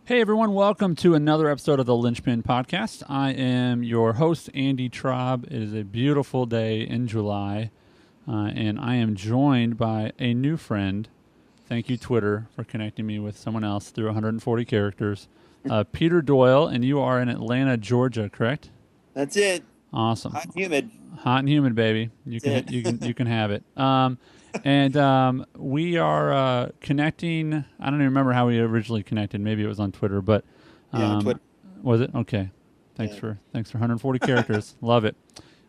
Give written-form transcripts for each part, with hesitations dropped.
Hey everyone, welcome to another episode of the Linchpin podcast. I am your host, Andy Traub. It is a beautiful day in July, and I am joined by a new friend. Thank you, Twitter, for connecting me with someone else through 140 characters. Peter Doyle, and you are in Atlanta, Georgia, correct? That's it. Awesome. Hot and humid. Hot and humid, baby. You can That's you it. can have it. We are connecting. I don't even remember how we originally connected. Maybe it was on Twitter, but Yeah, on um, Twitter. was it? Okay. Yeah. Thanks for 140 characters. Love it.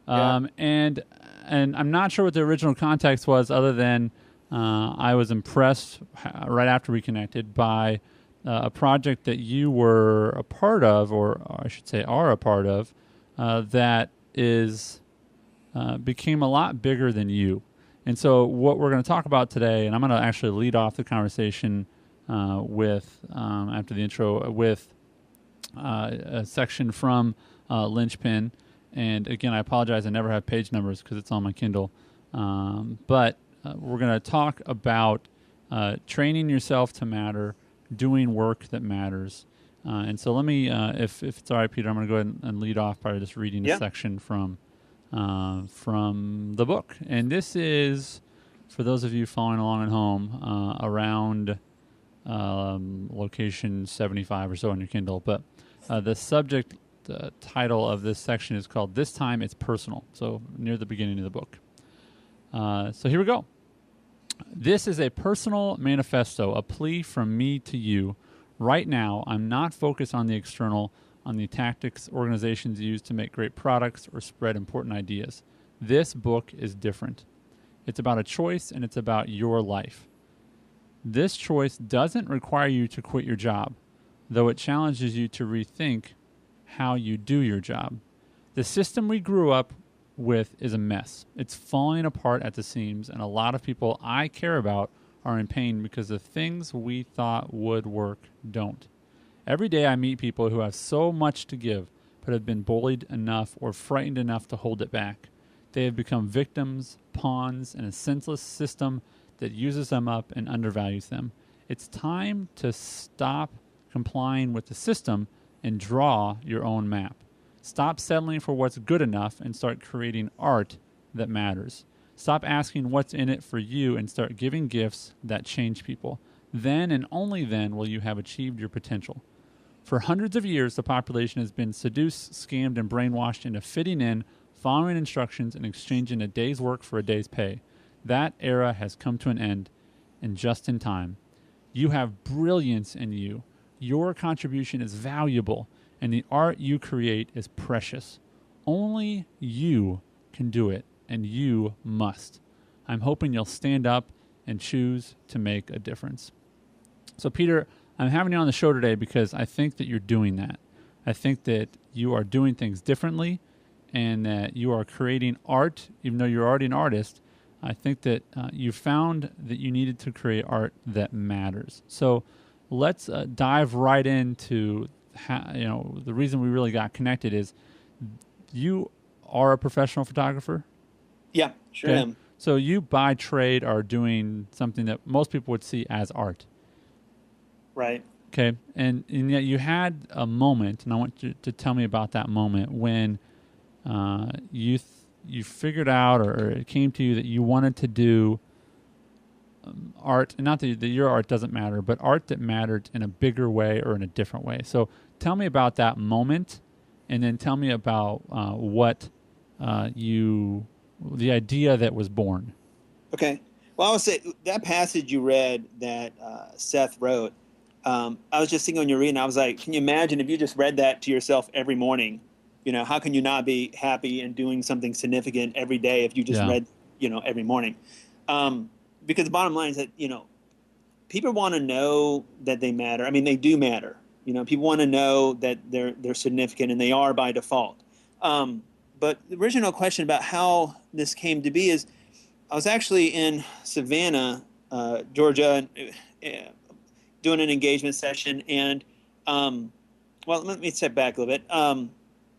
Yeah. And I'm not sure what the original context was, other than I was impressed right after we connected by a project that you were a part of, or I should say, are a part of, that is became a lot bigger than you. And so, what we're going to talk about today, and I'm going to actually lead off the conversation with after the intro with a section from Linchpin. And again, I apologize, I never have page numbers because it's on my Kindle. But we're going to talk about training yourself to matter, doing work that matters. And so, let me, if it's all right, Peter, I'm going to go ahead and lead off by just reading a Yeah. section from the book. And this is, for those of you following along at home, around location 75 or so on your Kindle. But the subject title of this section is called "This Time It's Personal," so near the beginning of the book. So here we go. This is a personal manifesto, a plea from me to you. Right now, I'm not focused on the external, on the tactics organizations use to make great products or spread important ideas. This book is different. It's about a choice, and it's about your life. This choice doesn't require you to quit your job, though it challenges you to rethink how you do your job. The system we grew up with is a mess. It's falling apart at the seams, and a lot of people I care about are in pain because the things we thought would work don't. Every day I meet people who have so much to give, but have been bullied enough or frightened enough to hold it back. They have become victims, pawns in a senseless system that uses them up and undervalues them. It's time to stop complying with the system and draw your own map. Stop settling for what's good enough and start creating art that matters. Stop asking what's in it for you and start giving gifts that change people. Then and only then will you have achieved your potential. For hundreds of years, the population has been seduced, scammed, and brainwashed into fitting in, following instructions, and exchanging a day's work for a day's pay. That era has come to an end, and just in time. You have brilliance in you. Your contribution is valuable, and the art you create is precious. Only you can do it, and you must. I'm hoping you'll stand up and choose to make a difference. So, Peter, I'm having you on the show today because I think that you're doing that. I think that you are doing things differently and that you are creating art, even though you're already an artist. I think that you found that you needed to create art that matters. So let's dive right into the reason we really got connected is you are a professional photographer. Yeah, sure Okay. am. So you by trade are doing something that most people would see as art. Right. Okay, and yet you had a moment, and I want you to tell me about that moment when you figured out, or it came to you that you wanted to do art, and not that your art doesn't matter, but art that mattered in a bigger way or in a different way. So tell me about that moment, and then tell me about the idea that was born. Okay. Well, I would say that passage you read that Seth wrote, I was just thinking when you're reading, I was like, can you imagine if you just read that to yourself every morning? How can you not be happy and doing something significant every day if you just Yeah, read, every morning? Because the bottom line is that, people want to know that they matter. I mean, they do matter. People want to know that they're significant, and they are by default. But the original question about how this came to be is, I was actually in Savannah, Georgia, doing an engagement session, and well, let me step back a little bit.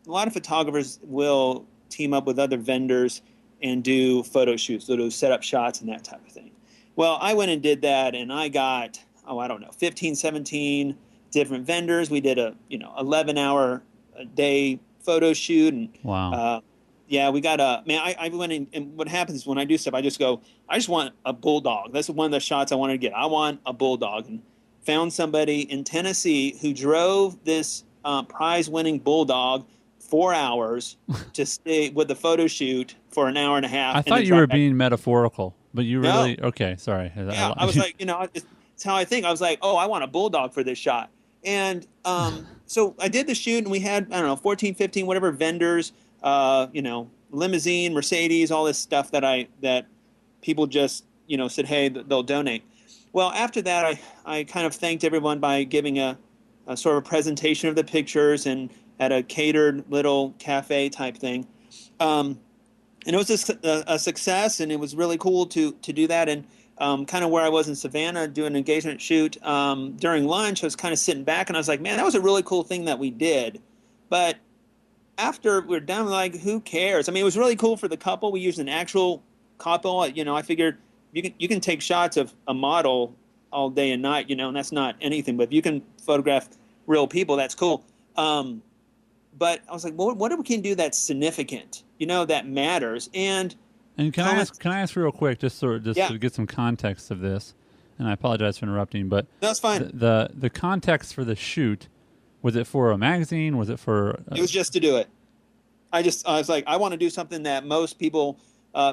A lot of photographers will team up with other vendors and do photo shoots, so do set up shots and that type of thing. Well, I went and did that, and I got, I don't know, 15, 17 different vendors. We did a 11-hour a day photo shoot, and Wow. yeah, we got I went in, and what happens is when I do stuff, I just go, I just want a bulldog. That's one of the shots I wanted to get. I want a bulldog, and found somebody in Tennessee who drove this prize-winning bulldog 4 hours to stay with the photo shoot for an hour and a half. I and thought then you were drive back. being metaphorical, but you No. really okay. Sorry. Yeah, I was like, it's how I think. I was like, oh, I want a bulldog for this shot. And so I did the shoot, and we had, I don't know, 14, 15, whatever vendors, limousine, Mercedes, all this stuff that people just, said, hey, they'll donate. Well, after that, I kind of thanked everyone by giving a sort of a presentation of the pictures and at a catered little cafe type thing. And it was a success, and it was really cool to do that. And kind of where I was in Savannah doing an engagement shoot during lunch, I was kind of sitting back, and I was like, man, that was a really cool thing that we did. But after we're done, like, who cares? I mean, it was really cool for the couple. We used an actual couple. I figured you can take shots of a model all day and night, and that's not anything. But if you can photograph real people, that's cool. But I was like, well, what if we can do that's significant, that matters? And can I ask real quick, just to get some context of this? And I apologize for interrupting, but that's fine. The context for the shoot, was it for a magazine? Was it for? It was just to do it. I was like, I want to do something that most people,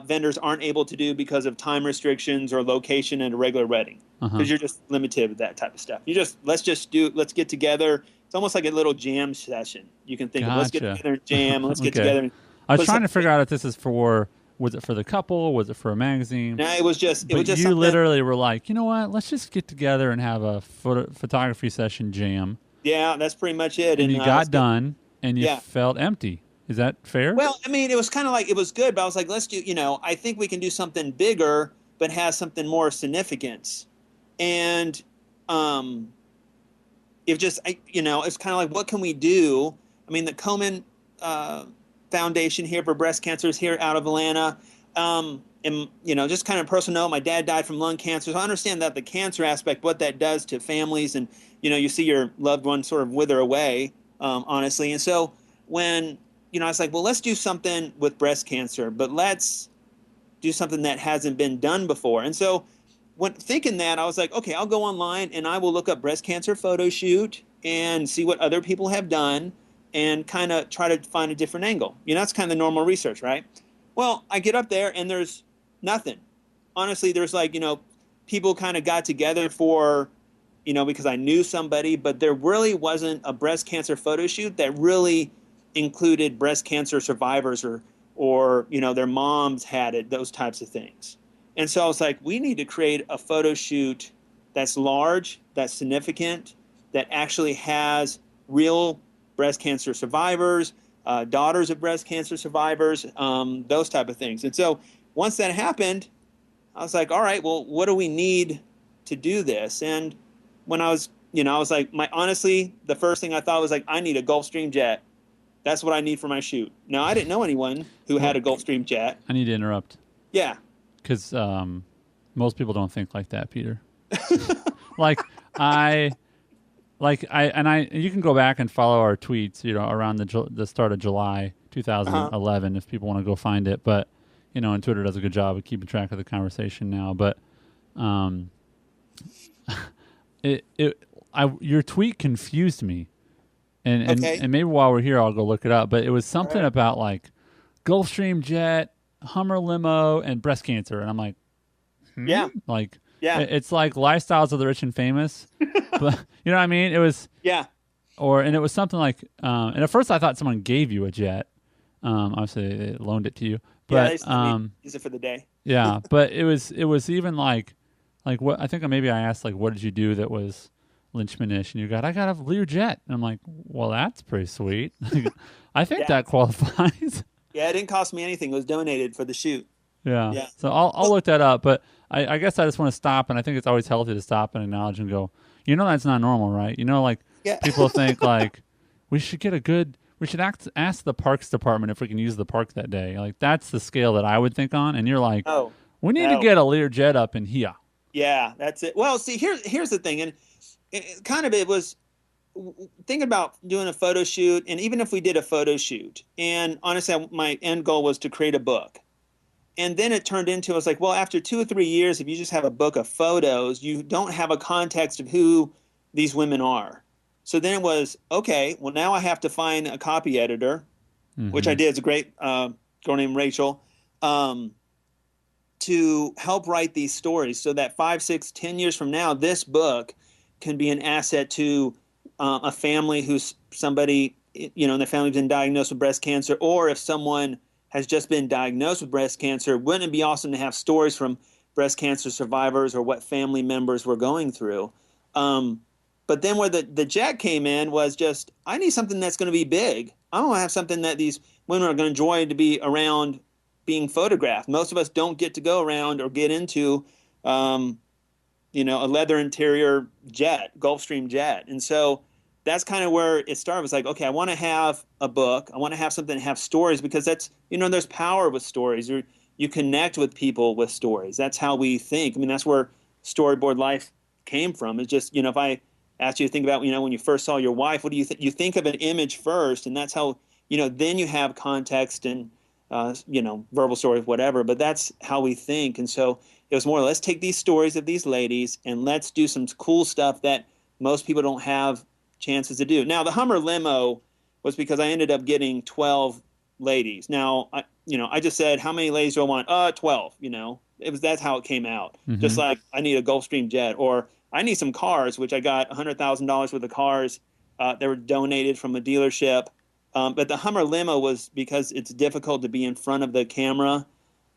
vendors, aren't able to do because of time restrictions or location at a regular wedding, because you're just limited with that type of stuff. Let's get together. It's almost like a little jam session. You can think of, let's get together and jam. Let's get together. And I was trying to figure out if this is for. Was it for the couple? Was it for a magazine? No, it was just. You literally were like, you know what? Let's just get together and have a photography session jam. Yeah, that's pretty much it. And you got done, and you felt empty. Is that fair? Well, I mean, it was kind of like, it was good, but I was like, let's do. I think we can do something bigger, but has something more significance. And it's kind of like, what can we do? I mean, the Komen Foundation here for breast cancer is here out of Atlanta. And, just kind of personal note, my dad died from lung cancer. So I understand that the cancer aspect, what that does to families, and, you see your loved one sort of wither away, honestly. And so when, I was like, well, let's do something with breast cancer, but let's do something that hasn't been done before. And so when thinking that, I was like, okay, I'll go online and I will look up breast cancer photo shoot and see what other people have done and kind of try to find a different angle. That's kind of the normal research, right? Well, I get up there and there's nothing. Honestly, there's like, people kind of got together for, because I knew somebody, but there really wasn't a breast cancer photo shoot that really included breast cancer survivors or their moms had it, those types of things. And so I was like, we need to create a photo shoot that's large, that's significant, that actually has real breast cancer survivors, daughters of breast cancer survivors, those type of things. And so once that happened, I was like, all right, well, what do we need to do this? And when I was like, honestly, the first thing I thought was like, I need a Gulfstream jet. That's what I need for my shoot. Now, I didn't know anyone who had a Gulfstream jet. I need to interrupt. Yeah. Because most people don't think like that, Peter. you can go back and follow our tweets, around the start of July 2011 if people want to go find it. But, and Twitter does a good job of keeping track of the conversation now. But your tweet confused me. And maybe while we're here, I'll go look it up. But it was something about like Gulfstream jet, Hummer limo, and breast cancer. And I'm like, it's like lifestyles of the rich and famous. But you know what I mean? It was and it was something like and at first I thought someone gave you a jet. Obviously they loaned it to you. But use it for the day. Yeah, but it was even like what I think maybe I asked like, what did you do that was Linchpin-ish, and I got a Learjet, and I'm like, well, that's pretty sweet. I think that qualifies. Yeah, it didn't cost me anything. It was donated for the shoot. Yeah. So I'll look that up, but I guess I just want to stop, and I think it's always healthy to stop and acknowledge and go, that's not normal, right? People think like we should ask the parks department if we can use the park that day. Like that's the scale that I would think on, and you're like, we need to get a Learjet up in here. Yeah, that's it. Well, see, here's the thing, and it was think about doing a photo shoot, and even if we did a photo shoot, and honestly, my end goal was to create a book. And then it turned into, I was like, well, after 2 or 3 years, if you just have a book of photos, you don't have a context of who these women are. So then it was, okay, well, now I have to find a copy editor, which I did. It's a great girl named Rachel, to help write these stories so that 5, 6, 10 years from now, this book can be an asset to a family who's somebody, in the family's been diagnosed with breast cancer, or if someone has just been diagnosed with breast cancer, wouldn't it be awesome to have stories from breast cancer survivors or what family members were going through? But then where the jet came in was just, I need something that's going to be big. I want to have something that these women are going to enjoy to be around being photographed. Most of us don't get to go around or get into, a leather interior jet, Gulfstream jet. And so that's kind of where it started. It was like, okay, I want to have a book. I want to have something to have stories, because that's, there's power with stories. You connect with people with stories. That's how we think. I mean, that's where storyboard life came from. It's just, if I asked you to think about, when you first saw your wife, what do you think? You think of an image first, and that's how, then you have context and, verbal stories, whatever, but that's how we think. And so it was more, let's take these stories of these ladies and let's do some cool stuff that most people don't have chances to do. Now, the Hummer limo was because I ended up getting 12 ladies. Now, I just said, how many ladies do I want? 12, that's how it came out. Just like I need a Gulfstream jet, or I need some cars, which I got $100,000 worth of cars that were donated from a dealership. But the Hummer limo was because it's difficult to be in front of the camera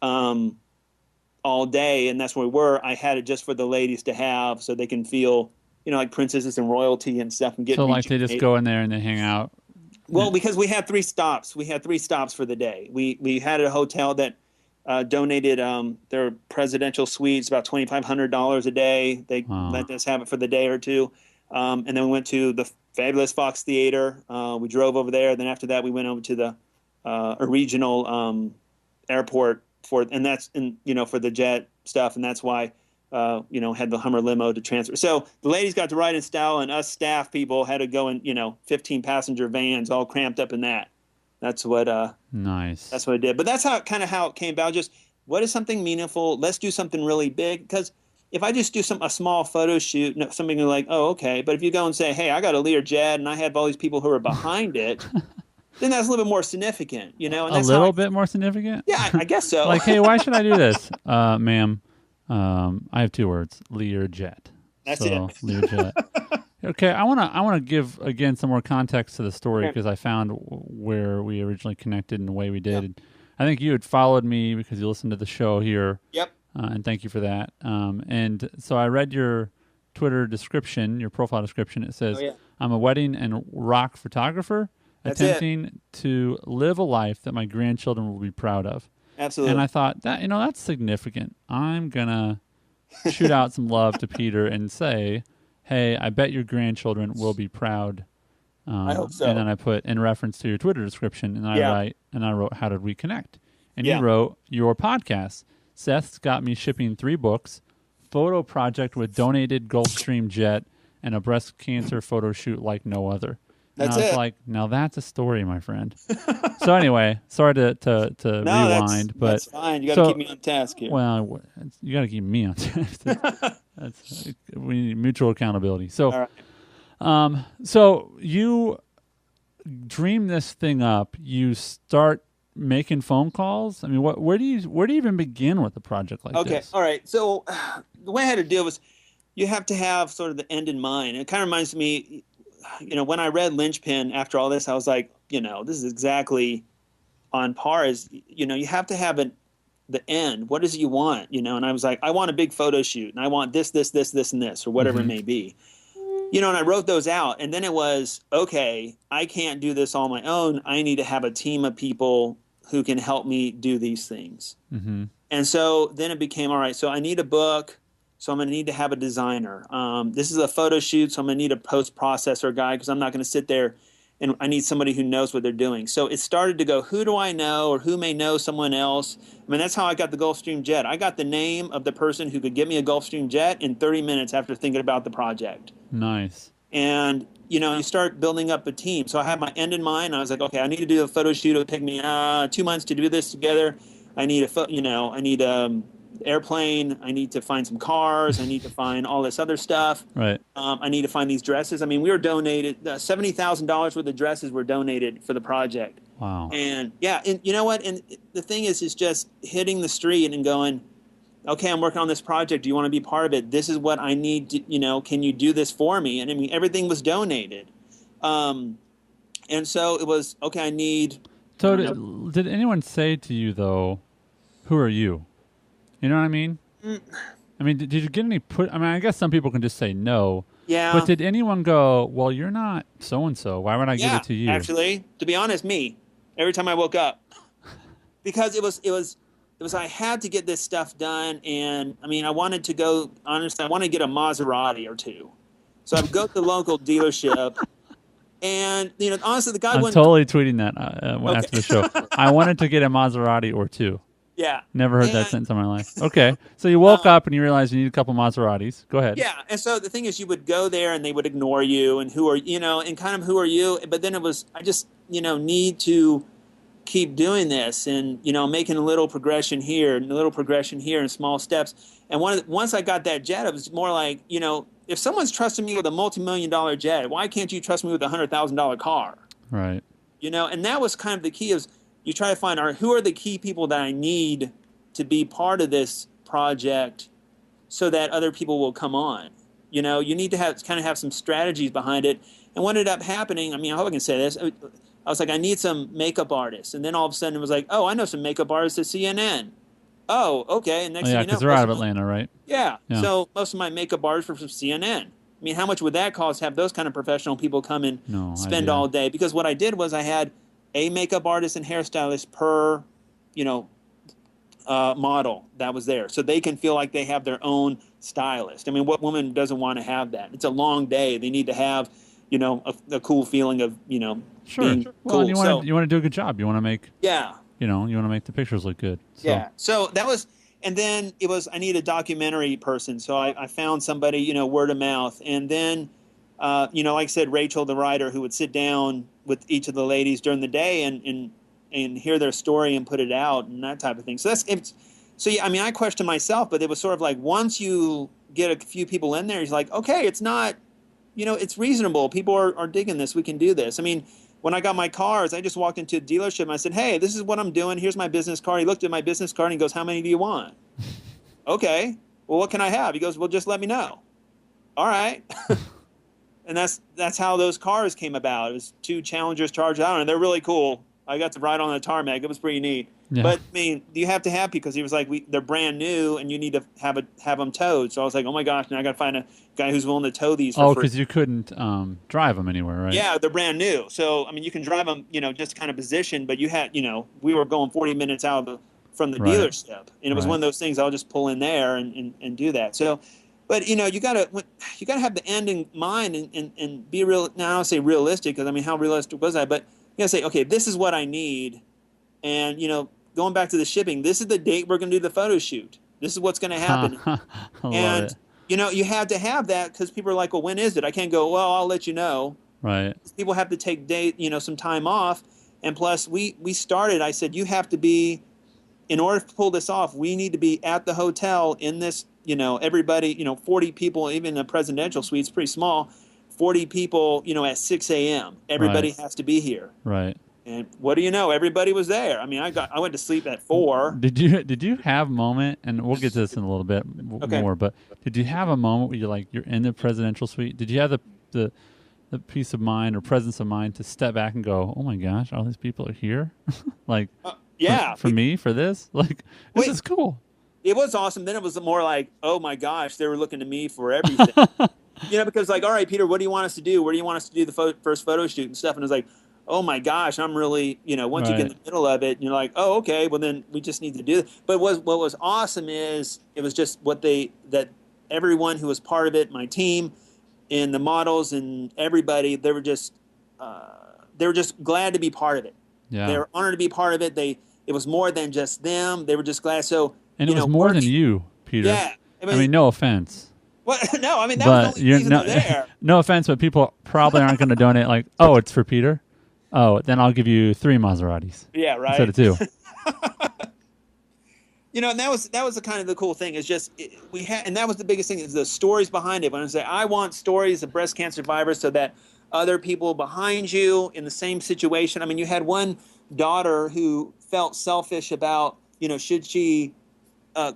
all day, and that's where we were. I had it just for the ladies to have, so they can feel, like princesses and royalty and stuff, and get. So like they just go in there and they hang out. Well, because we had 3 stops. We had 3 stops for the day. We had a hotel that donated their presidential suites, about $2,500 a day. They let us have it for the day or two. And then we went to the fabulous Fox Theater. We drove over there. Then after that, we went over to the a regional airport for the jet stuff. And that's why, had the Hummer limo to transfer. So the ladies got to ride in style, and us staff people had to go in, 15 passenger vans all cramped up in that. That's what, nice. That's what I did. But that's how it came about. Just what is something meaningful? Let's do something really big. Because if I just do a small photo shoot, something like, oh, okay. But if you go and say, hey, I got a Learjet and I have all these people who are behind it, then that's a little bit more significant, And that's a little bit more significant? Yeah, I guess so. Like, hey, why should I do this? Ma'am, I have 2 words, Learjet. That's it. Learjet. Okay, I wanna give again some more context to the story, because I found where we originally connected and the way we did. Yep. I think you had followed me because you listened to the show here. Yep. And thank you for that. And so I read your Twitter description, your profile description. It says, I'm a wedding and rock photographer attempting to live a life that my grandchildren will be proud of. Absolutely. And I thought, that's significant. I'm going to shoot out some love to Peter and say, hey, I bet your grandchildren will be proud. I hope so. And then I put in reference to your Twitter description, and I wrote, how did we connect? And you wrote your podcast. Seth's got me shipping 3 books, photo project with donated Gulfstream jet, and a breast cancer photo shoot like no other. That's and I was it. like, now that's a story, my friend. So anyway, sorry to rewind, but that's fine. You got to keep me on task here. Well, you got to keep me on task. We need mutual accountability. So, all right. So you dream this thing up. You start making phone calls. I mean, where do you even begin with a project like this? Okay, all right. So the way I had to do it was, you have to have sort of the end in mind. It kind of reminds me, when I read Linchpin after all this, I was like, this is exactly on par as, you have to have the end. What is it you want? And I was like, I want a big photo shoot, and I want this, this, this, this, and this, or whatever it may be. And I wrote those out, and then it was, okay, I can't do this on my own. I need to have a team of people who can help me do these things. Mm-hmm. And so then it became, all right, so I need a book, so I'm going to need to have a designer. This is a photo shoot, so I'm going to need a post-processor guy, because I'm not going to sit there, and I need somebody who knows what they're doing. So it started to go, who do I know, or who may know someone else? I mean, that's how I got the Gulfstream jet. I got the name of the person who could get me a Gulfstream jet in 30 minutes after thinking about the project. Nice. And you start building up a team. So I had my end in mind. I was like, okay, I need to do a photo shoot. It'll take me 2 months to do this together. I need I need airplane. I need to find some cars. I need to find all this other stuff. Right. I need to find these dresses. I mean, we were donated $70,000 worth of dresses were donated for the project. Wow. And yeah, and you know what? And the thing is just hitting the street and going, okay, I'm working on this project. Do you want to be part of it? This is what I need to, can you do this for me? And I mean, everything was donated. And so it was, okay, I need. So did anyone say to you, though, who are you? You know what I mean? I mean, did you get any I guess some people can just say no. Yeah. But did anyone go, well, you're not so-and-so. Why would I give it to you? Actually, to be honest, me. Every time I woke up. Because it was I had to get this stuff done, and I mean, I wanted to go, honestly, I wanted to get a Maserati or two. So I'd go to the local dealership, and, honestly, the guy I'm wouldn't. totally tweeting that after the show. I wanted to get a Maserati or two. Yeah. Never heard that sentence in my life. Okay. So you woke up and you realized you need a couple Maseratis. Go ahead. Yeah. And so the thing is, you would go there and they would ignore you and who are, and kind of who are you? But then it was, I just, need to keep doing this and, making a little progression here and a little progression here in small steps. And once I got that jet, it was more like, if someone's trusting me with a multi-million-dollar jet, why can't you trust me with a $100,000 car? Right. And that was kind of the key is you try to find who are the key people that I need to be part of this project so that other people will come on. You need to have some strategies behind it. And what ended up happening, I mean, I hope I can say this. I was like, I need some makeup artists. And then all of a sudden it was like, oh, I know some makeup artists at CNN. Oh, okay. And next thing you know, because they're out of Atlanta, right? Yeah. So most of my makeup artists were from CNN. I mean, how much would that cost to have those kind of professional people come and spend all day? Because what I did was I had a makeup artist and hairstylist per, model that was there. So they can feel like they have their own stylist. I mean, what woman doesn't want to have that? It's a long day. They need to have, a cool feeling of, sure. being well, cool. You want to do a good job. You want to make, yeah. You want to make the pictures look good. So. Yeah. So that was, and then it was, I need a documentary person. So I found somebody, word of mouth. And then, like I said, Rachel, the writer, who would sit down with each of the ladies during the day and hear their story and put it out and that type of thing. So I mean, I questioned myself, but it was sort of like once you get a few people in there, it's like, okay, it's not, it's reasonable. People are digging this. We can do this. I mean, when I got my cars, I just walked into a dealership and I said, hey, this is what I'm doing. Here's my business card. He looked at my business card and he goes, how many do you want? Okay. Well, what can I have? He goes, well, just let me know. All right. And that's how those cars came about. It was 2 Challengers charged out, and they're really cool. I got to ride on the tarmac. It was pretty neat. Yeah. But I mean, you have to have people because he was like, they're brand new, and you need to have them towed. So I was like, oh my gosh, now I got to find a guy who's willing to tow these. Oh, because you couldn't drive them anywhere, right? Yeah, they're brand new. So I mean, you can drive them, just kind of position, but you had, we were going 40 minutes out from the dealership, and it was one of those things. I'll just pull in there and do that. So. But you gotta have the end in mind and be real. Now I don't say realistic because I mean how realistic was I? But you gotta say, okay, this is what I need, and going back to the shipping, this is the date we're gonna do the photo shoot. This is what's gonna happen, and you have to have that because people are like, well, when is it? I can't go. Well, I'll let you know. Right. People have to take some time off, and plus we started. I said you have to be, in order to pull this off, we need to be at the hotel in this. Everybody, 40 people, even a presidential suite's pretty small, 40 people, at 6 a.m. Everybody has to be here. Right. And what do you know? Everybody was there. I mean, I went to sleep at 4. Did you have a moment, and we'll get to this in a little bit more, but did you have a moment where you're in the presidential suite? Did you have the peace of mind or presence of mind to step back and go, oh my gosh, all these people are here? For me, for this? This is cool. It was awesome. Then it was more like, oh my gosh, they were looking to me for everything. Because all right, Peter, what do you want us to do? Where do you want us to do the first photo shoot and stuff? And it was like, oh my gosh, I'm really, once you get in the middle of it, and you're like, oh, okay, well then we just need to do it. But what was awesome is it was just that everyone who was part of it, my team and the models and everybody, they were just glad to be part of it. Yeah. They were honored to be part of it. It was more than just them. They were just glad. So, and it was more than you, Peter. Yeah. I mean, no offense. Well, no, I mean, that But was the only reason they're there. no offense, but people probably aren't going to donate like, oh, it's for Peter. Oh, then I'll give you 3 Maseratis. Yeah, right. Instead of 2. And that was the kind of the cool thing is just we had, and that was the biggest thing is the stories behind it. When I say I want stories of breast cancer survivors so that other people behind you in the same situation. I mean, you had one daughter who felt selfish about, should she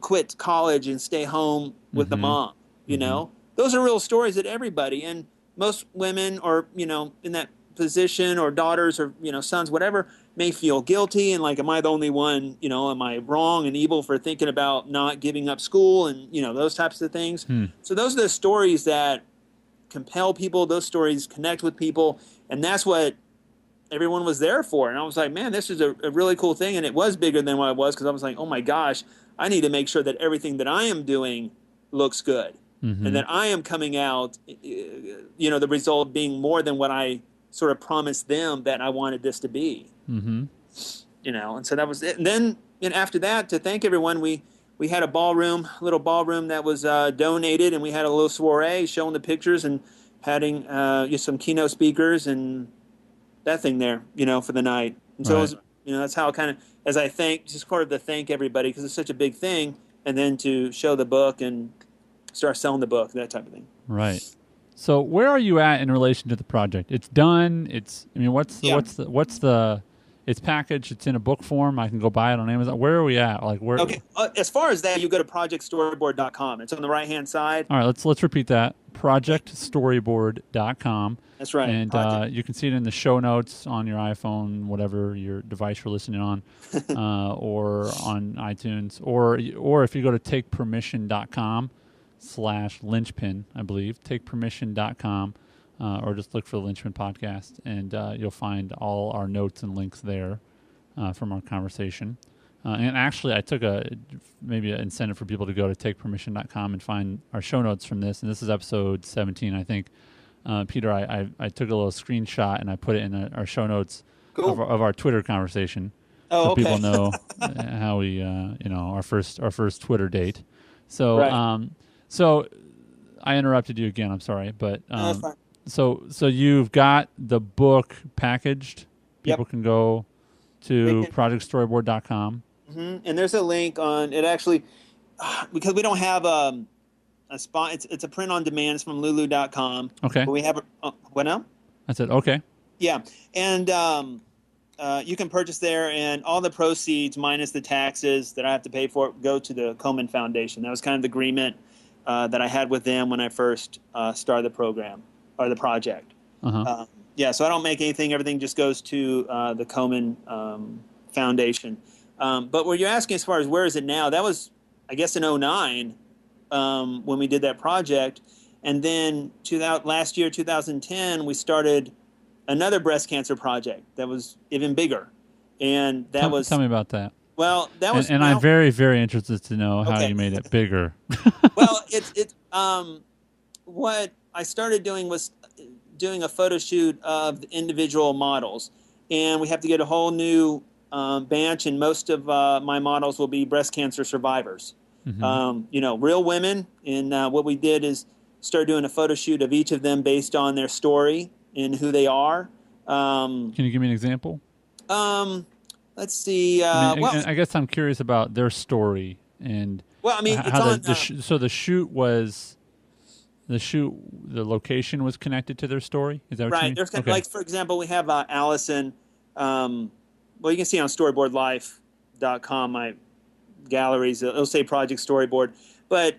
quit college and stay home with the mom. Those are real stories that everybody, and most women or in that position, or daughters or sons, whatever, may feel guilty and like, am I the only one, am I wrong and evil for thinking about not giving up school and those types of things. So those are the stories that compel people. Those stories connect with people, and that's what everyone was there for. And I was like, man, this is a really cool thing. And it was bigger than what it was, because I was like, oh my gosh, I need to make sure that everything that I am doing looks good, and that I am coming out, the result being more than what I sort of promised them that I wanted this to be. And so that was it. And then after that, to thank everyone, we had a little ballroom that was donated, and we had a little soiree showing the pictures and having some keynote speakers and that thing there, for the night. And so it was, that's how kind of, as I just sort of to thank everybody, because it's such a big thing, and then to show the book and start selling the book, that type of thing. Right. So where are you at in relation to the project? It's done. It's packaged. It's in a book form. I can go buy it on Amazon. Where are we at? Like where? Okay. As far as that, you go to projectstoryboard.com. It's on the right-hand side. All right. Let's repeat that. Projectstoryboard.com. That's right. And you can see it in the show notes on your iPhone, whatever your device you're listening on, or on iTunes, or if you go to takepermission.com/linchpin, I believe, takepermission.com, or just look for the Linchpin podcast, and you'll find all our notes and links there from our conversation. And actually, I took maybe an incentive for people to go to takepermission.com and find our show notes from this, and this is episode 17, I think. Peter, I took a little screenshot and I put it in our show notes of our Twitter conversation, so people know how we, our first Twitter date. So, so I interrupted you again. I'm sorry, but so you've got the book packaged. People can go to projectstoryboard.com. And there's a link on it, actually, because we don't have a spot. It's a print on demand. It's from lulu.com. Okay. But we have what now? I said okay. Yeah, and you can purchase there, and all the proceeds minus the taxes that I have to pay for it go to the Komen Foundation. That was kind of the agreement that I had with them when I first started the program or the project. So I don't make anything. Everything just goes to the Komen Foundation. But what you're asking as far as where is it now, that was, I guess, in 2009 when we did that project. And then last year, 2010, we started another breast cancer project that was even bigger. And that was... Tell me about that. Well, that was... And I'm very, very interested to know how you made it bigger. Well, what I started doing was doing a photo shoot of the individual models. And we have to get a whole new batch, and most of my models will be breast cancer survivors. Real women. And what we did is start doing a photo shoot of each of them based on their story and who they are. Can you give me an example? Let's see. I guess I'm curious about their story and how the location was connected to their story. Is that what you mean? There's like, for example, we have Allison. You can see on storyboardlife.com my galleries. It'll say Project Storyboard, but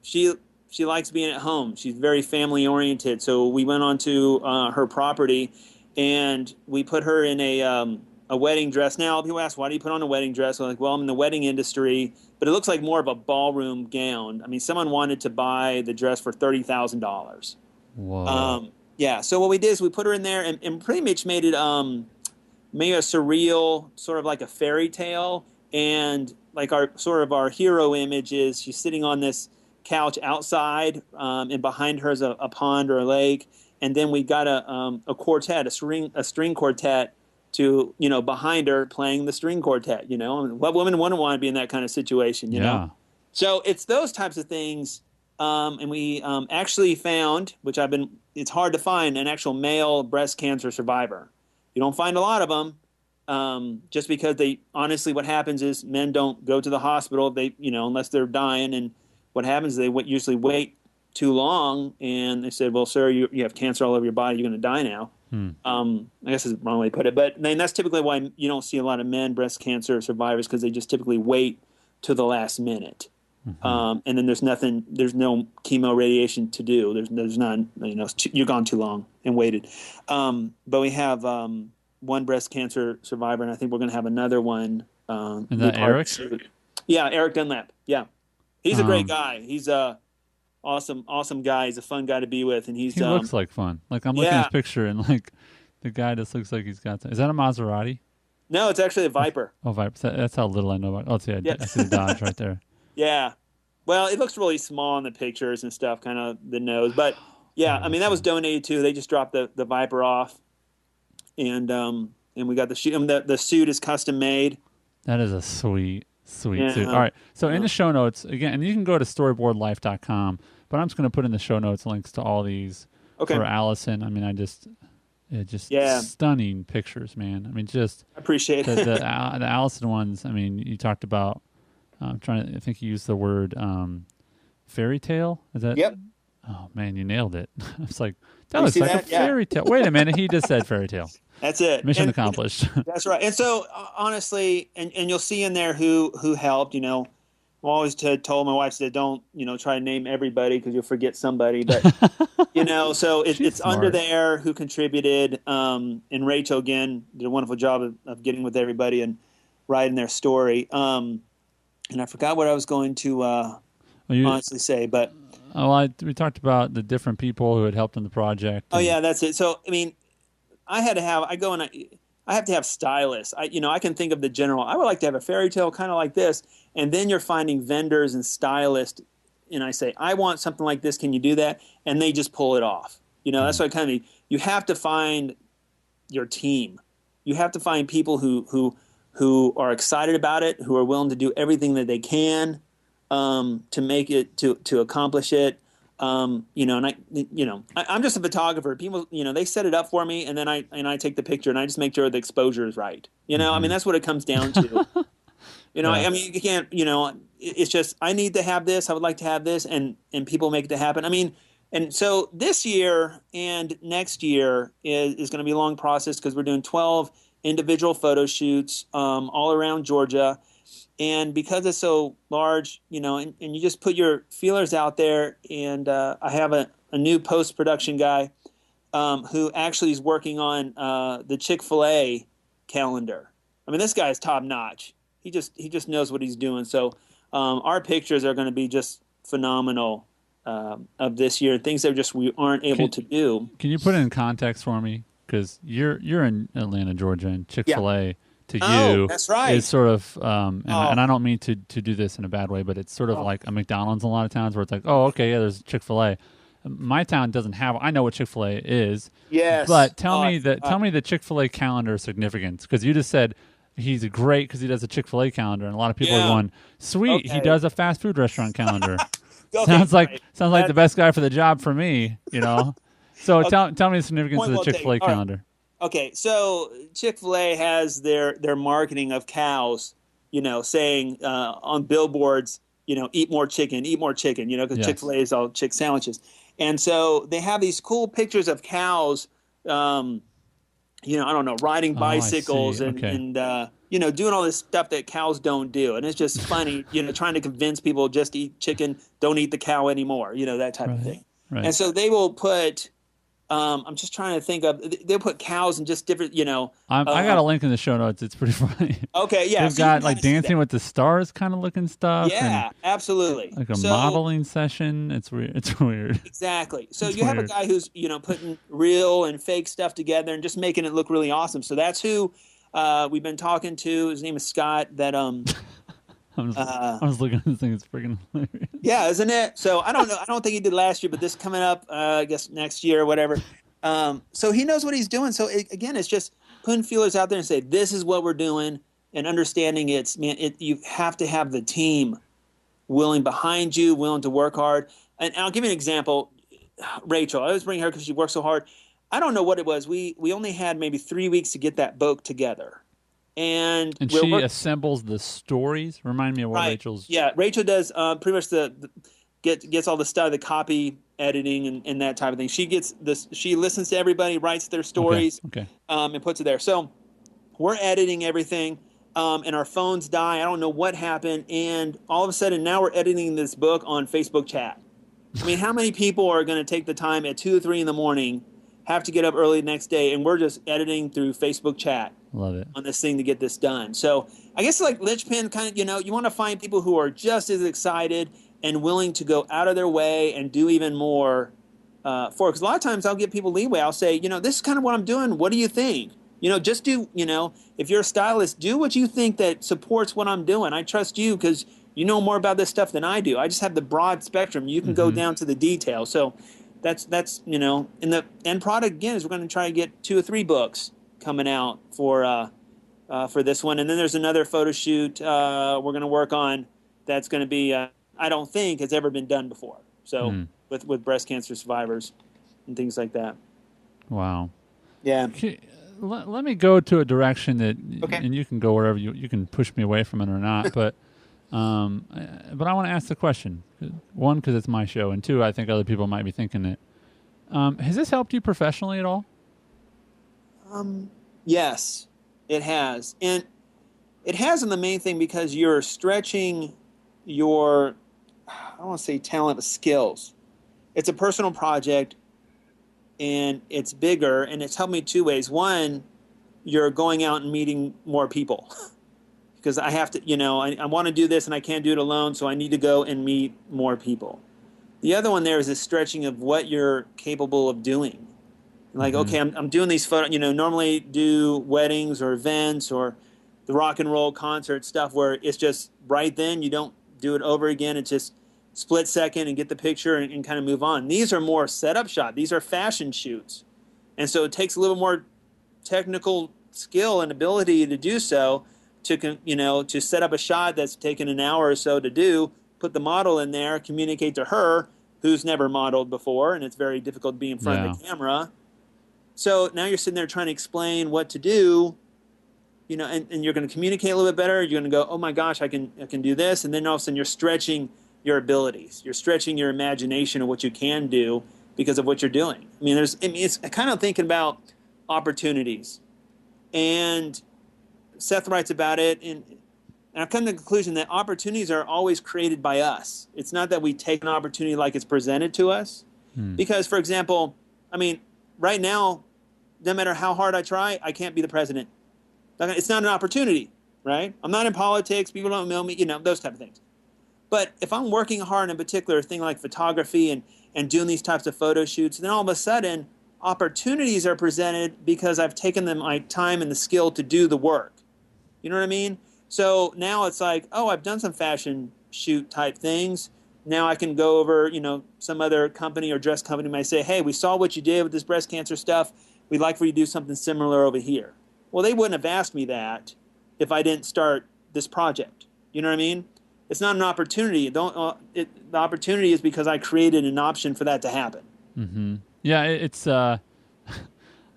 she likes being at home. She's very family oriented. So we went onto her property, and we put her in a wedding dress. Now people ask, why do you put on a wedding dress? I'm like, well, I'm in the wedding industry, but it looks like more of a ballroom gown. I mean, someone wanted to buy the dress for $30,000. Whoa. So what we did is we put her in there and pretty much made it made a surreal, sort of like a fairy tale. And like our hero image is she's sitting on this couch outside, and behind her is a pond or a lake. And then we got a quartet, a string quartet to, behind her playing the string quartet, What woman wouldn't want to be in that kind of situation, you know? So it's those types of things And we actually found, it's hard to find, an actual male breast cancer survivor. You don't find a lot of them, just because honestly, what happens is men don't go to the hospital, unless they're dying. And what happens is they usually wait too long, and they said, well, sir, you have cancer all over your body. You're going to die now. I guess is the wrong way to put it. But then that's typically why you don't see a lot of men breast cancer survivors, because they just typically wait to the last minute. And then there's no chemo radiation to do. There's none, you're gone too long and waited. But we have one breast cancer survivor, and I think we're going to have another one. Is that Eric? Yeah, Eric Dunlap. Yeah. He's a great guy. He's awesome guy. He's a fun guy to be with, and he looks like fun. Like I'm looking at his picture, and like the guy just looks like he's got. Is that a Maserati? No, it's actually a Viper. Oh, Viper. That's how little I know about. Oh, yeah. I see the Dodge right there. Yeah, well, it looks really small in the pictures and stuff, kind of the nose, but yeah, I mean that was donated too. They just dropped the Viper off, and we got the suit. The suit is custom made. That is a sweet suit. All right, so in the show notes again, and you can go to storyboardlife.com. But I'm just going to put in the show notes links to all these for Allison. I mean, stunning pictures, man. I mean, I appreciate it. The Allison ones. I mean, you talked about. I think you used the word fairy tale. Is that? Yep. Oh man, you nailed it. It's like that looks like a fairy tale. Wait a minute, he just said fairy tale. That's it. Mission accomplished. That's right. And so honestly, and you'll see in there who helped. I've always told my wife that don't try to name everybody because you'll forget somebody. But so it's under there who contributed. And Rachel again did a wonderful job of getting with everybody and writing their story. And I forgot what I was going to honestly say, but we talked about the different people who had helped in the project. Oh yeah, that's it. So I mean, I have to have stylists. I can think of the general. I would like to have a fairy tale kind of like this. And then you're finding vendors and stylists, and I say, I want something like this. Can you do that? And they just pull it off. That's what I kind of mean. You have to find your team. You have to find people who are excited about it, who are willing to do everything that they can to make it to accomplish it. And I'm just a photographer. People, they set it up for me, and then I take the picture, and I just make sure the exposure is right. I mean, that's what it comes down to. I mean, you can't. It's just I need to have this. I would like to have this, and people make it happen. I mean, and so this year and next year is going to be a long process because we're doing 12 individual photo shoots all around Georgia. And because it's so large, and you just put your feelers out there. And I have a new post-production guy who actually is working on the Chickfila calendar. I mean, this guy is top-notch. He just knows what he's doing. So our pictures are going to be just phenomenal of this year. Things that we aren't able to do. Can you put it in context for me? Because you're in Atlanta, Georgia, and Chick-fil-A to you that's right. is sort of, and I don't mean to do this in a bad way, but it's sort of like a McDonald's in a lot of towns where it's like, oh, okay, yeah, there's Chick-fil-A. My town doesn't have. I know what Chick-fil-A is. Yes. But tell me the Chick-fil-A calendar significance, because you just said he's great because he does a Chick-fil-A calendar, and a lot of people are going, sweet, he does a fast food restaurant calendar. Sounds like the best guy for the job for me, So tell me the significance of the Chick-fil-A calendar. Right. Okay, so Chick-fil-A has their marketing of cows, saying on billboards, eat more chicken, because Chick-fil-A is all chick sandwiches. And so they have these cool pictures of cows, I don't know, riding bicycles and doing all this stuff that cows don't do. And it's just funny, trying to convince people just eat chicken, don't eat the cow anymore, that type of thing. Right. And so they will put, I'm just trying to think of, they'll put cows in just different, I got a link in the show notes. It's pretty funny. Okay, yeah. They've got like Dancing with the Stars kind of looking stuff. Yeah, absolutely. Like a modeling session. It's weird. It's weird. Exactly. So you have a guy who's, putting real and fake stuff together and just making it look really awesome. So that's who we've been talking to. His name is Scott. That I was looking at this thing. It's freaking hilarious. Yeah, isn't it? So I don't know. I don't think he did last year, but this coming up, I guess next year or whatever. So he knows what he's doing. So again, it's just putting feelers out there and say, this is what we're doing, and understanding you have to have the team willing behind you, willing to work hard. And I'll give you an example. Rachel, I always bring her because she works so hard. I don't know what it was. We only had maybe 3 weeks to get that book together, and And we're she working. assembles the stories. Remind me of what Right. Rachel's. Yeah. Rachel does pretty much gets all the stuff, the copy editing and that type of thing. She gets this. She listens to everybody, writes their Okay. stories, Okay. and puts it there. So we're editing everything, and our phones die. I don't know what happened, and all of a sudden now we're editing this book on Facebook chat. I mean, how many people are going to take the time at 2 or 3 in the morning, have to get up early the next day, and we're just editing through Facebook chat Love it. on this thing to get this done. So I guess like Linchpin, kind of, you want to find people who are just as excited and willing to go out of their way and do even more for it. Because a lot of times I'll give people leeway. I'll say, this is kind of what I'm doing. What do you think? Just do, if you're a stylist, do what you think that supports what I'm doing. I trust you because you know more about this stuff than I do. I just have the broad spectrum. You can go down to the detail. So that's and the end product again is we're going to try to get 2 or 3 books coming out for this one, and then there's another photo shoot we're going to work on that's going to be I don't think has ever been done before. So with breast cancer survivors and things like that. Wow. Yeah. Okay, let me go to a direction that, Okay. and you can go wherever you can push me away from it or not, but I want to ask the question. One, because it's my show, and two, I think other people might be thinking it. Has this helped you professionally at all? Yes, it has, and it has in the main thing because you're stretching your, I don't want to say talent, but skills. It's a personal project, and it's bigger, and it's helped me 2 ways. One, you're going out and meeting more people because I have to, I want to do this and I can't do it alone, so I need to go and meet more people. The other one there is a stretching of what you're capable of doing. Like, okay, I'm doing these normally do weddings or events or the rock and roll concert stuff where it's just right then, you don't do it over again. It's just split second and get the picture and kind of move on. These are more setup shot. These are fashion shoots. And so it takes a little more technical skill and ability to do so to set up a shot that's taken an hour or so to do, put the model in there, communicate to her who's never modeled before, and it's very difficult to be in front of the camera. So now you're sitting there trying to explain what to do, and you're going to communicate a little bit better. You're going to go, oh my gosh, I can do this. And then all of a sudden you're stretching your abilities. You're stretching your imagination of what you can do because of what you're doing. It's kind of thinking about opportunities. And Seth writes about it, and I've come to the conclusion that opportunities are always created by us. It's not that we take an opportunity like it's presented to us. Because, for example, right now, no matter how hard I try, I can't be the president. It's not an opportunity, right? I'm not in politics. People don't know me, those type of things. But if I'm working hard in a particular thing like photography and doing these types of photo shoots, then all of a sudden opportunities are presented because I've taken my time and the skill to do the work. You know what I mean? So now it's like, oh, I've done some fashion shoot type things. Now I can go over, some other company or dress company might say, hey, we saw what you did with this breast cancer stuff. We'd like for you to do something similar over here. Well, they wouldn't have asked me that if I didn't start this project. You know what I mean? It's not an opportunity. The opportunity is because I created an option for that to happen. Yeah, it's. I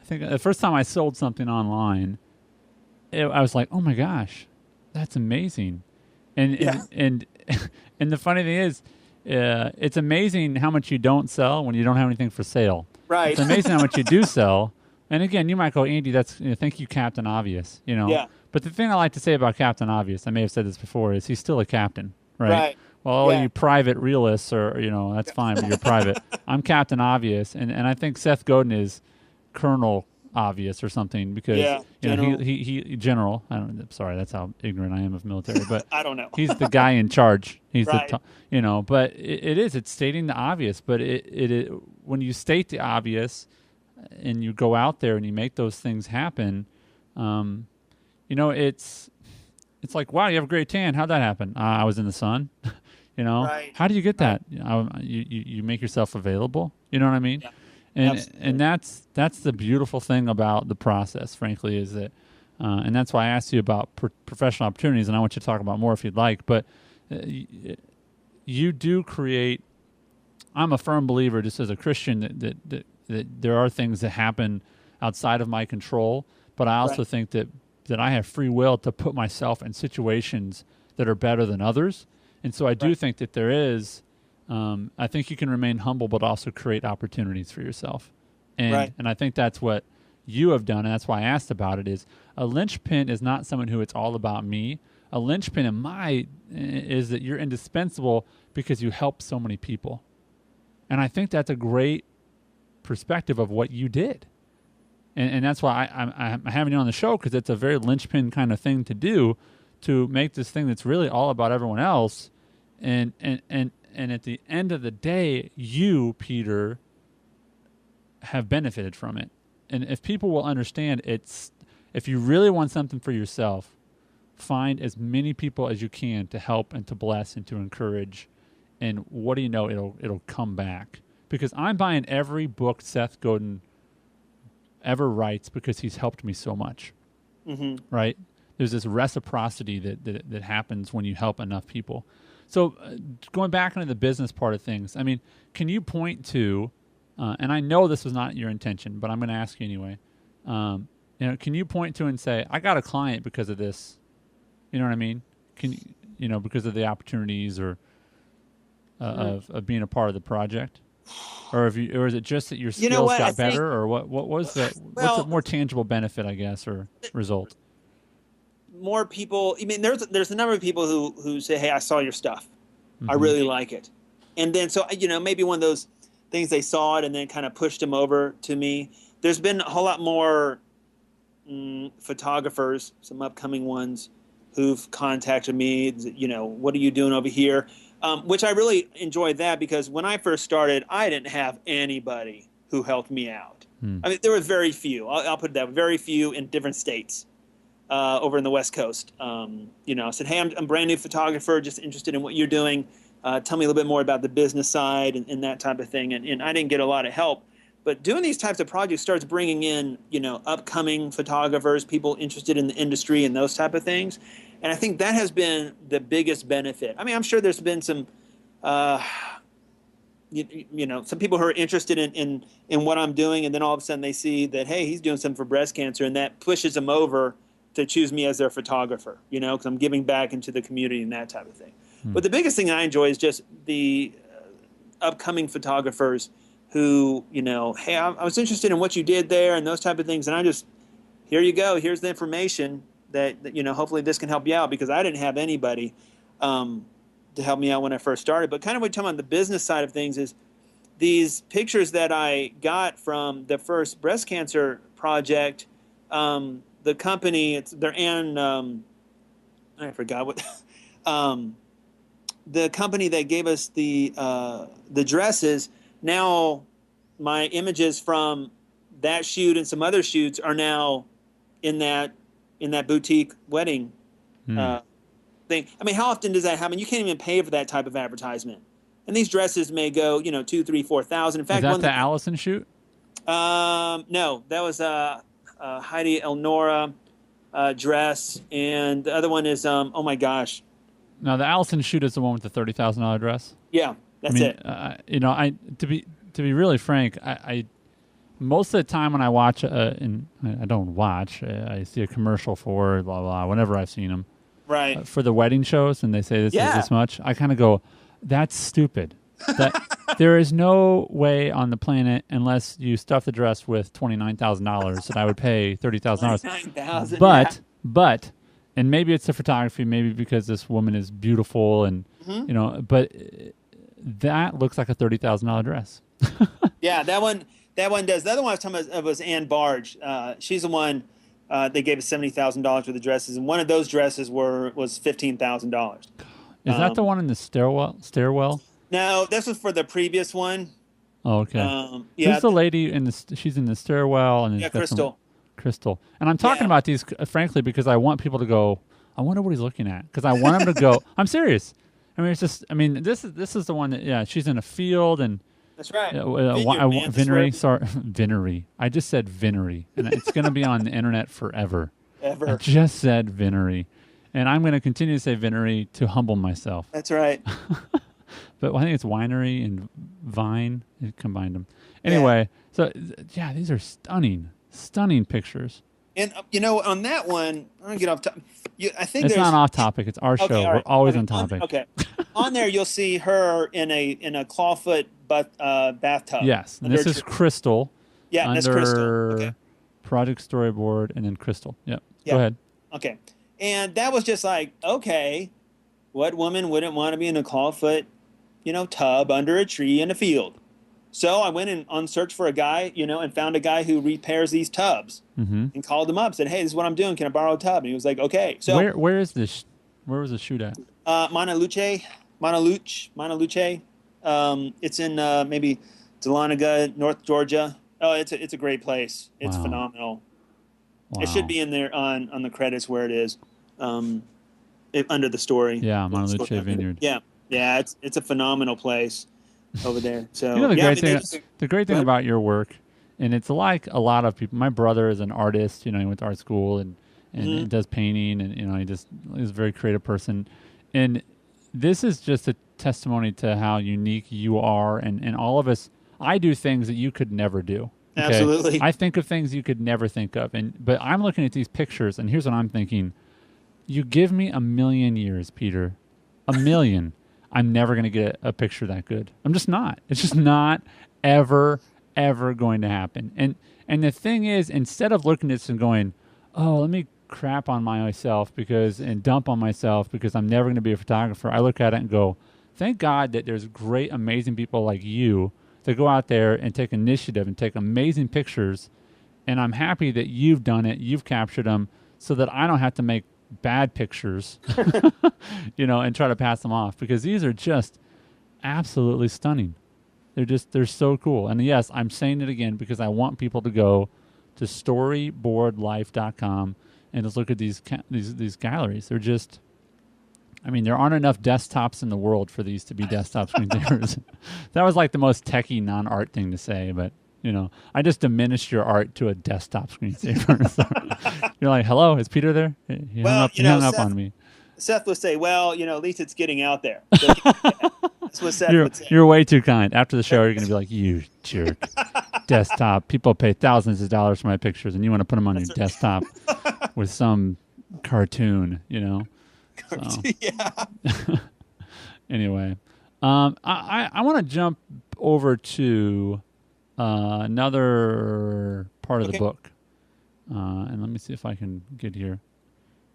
think the first time I sold something online, I was like, "Oh my gosh, that's amazing!" And the funny thing is, it's amazing how much you don't sell when you don't have anything for sale. Right. It's amazing how much you do sell. And again, you might go, Andy, that's thank you, Captain Obvious. Yeah. But the thing I like to say about Captain Obvious, I may have said this before, is he's still a captain, right? Right. Well, all you private realists are, that's fine, but you're private. I'm Captain Obvious, and I think Seth Godin is Colonel Obvious or something because General. he general. I'm sorry, that's how ignorant I am of military, but I don't know. He's the guy in charge. He's right. But it's stating the obvious. But it when you state the obvious and you go out there and you make those things happen, it's like, wow, you have a great tan. How'd that happen? I was in the sun. Right. How do you get that? You make yourself available. You know what I mean? Yeah. And that's the beautiful thing about the process, frankly, is that, and that's why I asked you about professional opportunities, and I want you to talk about more if you'd like. But you do create I'm a firm believer, just as a Christian, that there are things that happen outside of my control, but I also think that I have free will to put myself in situations that are better than others. And so I do think that there is, I think you can remain humble, but also create opportunities for yourself. And I think that's what you have done, and that's why I asked about it, is a linchpin is not someone who it's all about me. A linchpin is that you're indispensable because you help so many people. And I think that's a great perspective of what you did. And that's why I'm having you on the show, because it's a very linchpin kind of thing to do, to make this thing that's really all about everyone else. And at the end of the day, you, Peter, have benefited from it. And if people will understand, if you really want something for yourself, find as many people as you can to help and to bless and to encourage. And what do you know? It'll come back. Because I'm buying every book Seth Godin ever writes because he's helped me so much. Mm-hmm. Right? There's this reciprocity that happens when you help enough people. So going back into the business part of things, I mean, can you point to, and I know this was not your intention, but I'm going to ask you anyway. Can you point to and say, I got a client because of this? You know what I mean? Because of the opportunities or of being a part of the project? Or is it just that your skills got better, or what was that? What's the more tangible benefit, I guess, or result? More people. I mean, there's a number of people who say, "Hey, I saw your stuff. Mm-hmm. I really like it." And then so maybe one of those things, they saw it and then kind of pushed them over to me. There's been a whole lot more photographers, some upcoming ones, who've contacted me. What are you doing over here? Which I really enjoyed that, because when I first started, I didn't have anybody who helped me out. I mean, there were very few. I'll put it that way, very few in different states over in the West Coast. I said, hey, I'm a brand new photographer, just interested in what you're doing. Tell me a little bit more about the business side and that type of thing. And I didn't get a lot of help. But doing these types of projects starts bringing in, upcoming photographers, people interested in the industry and those type of things. And I think that has been the biggest benefit. I mean, I'm sure there's been some, some people who are interested in what I'm doing, and then all of a sudden they see that, hey, he's doing something for breast cancer, and that pushes them over to choose me as their photographer, because I'm giving back into the community and that type of thing. But the biggest thing I enjoy is just the upcoming photographers who, hey, I was interested in what you did there and those type of things, and I just, here you go, here's the information that hopefully this can help you out, because I didn't have anybody to help me out when I first started. But kind of what you're talking about the business side of things is these pictures that I got from the first breast cancer project. The company, I forgot what the company that gave us the dresses. Now my images from that shoot and some other shoots are now in that boutique wedding thing. I mean, how often does that happen? You can't even pay for that type of advertisement. And these dresses may go, $2,000, $3,000, $4,000. In fact, is that the Allison shoot? No, that was Heidi Elnora dress, and the other one is oh my gosh. No, the Allison shoot is the one with the $30,000 dress. Yeah, that's it. To be really frank, I most of the time when I watch, and I don't watch, I see a commercial for blah blah. Whenever I've seen them, right, for the wedding shows, and they say this is this much, I kind of go, that's stupid. That there is no way on the planet, unless you stuff the dress with $29,000, that I would pay $30,000. $29,000. But, and maybe it's the photography, maybe because this woman is beautiful, and but that looks like a $30,000 dress. Yeah, that one does. The other one I was talking about was Ann Barge. She's the one they gave us $70,000 for the dresses, and one of those dresses was $15,000. Is that the one in the stairwell? No, this was for the previous one. Oh, okay. Who's the lady she's in the stairwell? And Crystal. Crystal. And I'm talking about these, frankly, because I want people to go, I wonder what he's looking at. Because I want them to go, I'm serious. I mean, it's just, this is the one that, she's in a field, and that's right. Vinery. Sorry, Vinery. I just said Vinery, and it's going to be on the internet forever. Ever. I just said Vinery, and I'm going to continue to say Vinery to humble myself. That's right. but I think it's Winery and Vine. It combined them. Anyway, so yeah, these are stunning pictures. And on that one, I'm gonna get off topic. I think it's there's not off topic. It's our okay, show. all right. We're always Okay. on topic. On there, you'll see her in a clawfoot bathtub. Yes, and this is Crystal. Yeah, that's Crystal. Okay. Project Storyboard, and then Crystal. Yep. Yeah. Go ahead. Okay. And that was just like, okay, what woman wouldn't want to be in a clawfoot, tub under a tree in a field? So I went on search for a guy, and found a guy who repairs these tubs, and called him up, said, "Hey, this is what I'm doing. Can I borrow a tub?" And he was like, "Okay." So where is this? Where was the shoot at? Montaluce. It's in maybe Dahlonega, North Georgia. Oh, it's a great place. It's phenomenal. Wow. It should be in there on the credits where it is, under the story. Yeah, Montaluce Vineyard. Yeah, it's a phenomenal place over there. So the great thing about your work, and it's like a lot of people. My brother is an artist. He went to art school and does painting, and he's a very creative person. And this is just a testimony to how unique you are, and all of us. I do things that you could never do. Okay? Absolutely. I think of things you could never think of, but I'm looking at these pictures, and here's what I'm thinking: you give me 1,000,000 years, Peter, 1,000,000. I'm never going to get a picture that good. I'm just not. It's just not ever going to happen. And the thing is, instead of looking at this and going, oh, let me crap on myself and dump on myself because I'm never going to be a photographer, I look at it and go, thank God that there's great, amazing people like you that go out there and take initiative and take amazing pictures. And I'm happy that you've done it, you've captured them, so that I don't have to make bad pictures, and try to pass them off, because these are just absolutely stunning. They're so cool. And yes, I'm saying it again because I want people to go to storyboardlife.com and just look at these galleries. They're just, there aren't enough desktops in the world for these to be desktop screensavers. That was like the most techie non-art thing to say, but I just diminished your art to a desktop screensaver. So you're like, hello, is Peter there? He hung up on me. Seth would say, well, at least it's getting out there. So, that's what Seth would say. You're way too kind. After the show, you're going to be like, you jerk. Desktop. People pay thousands of dollars for my pictures, and you want to put them on your desktop with some cartoon, So. Yeah. Anyway, I want to jump over to another part of the book, and let me see if I can get here.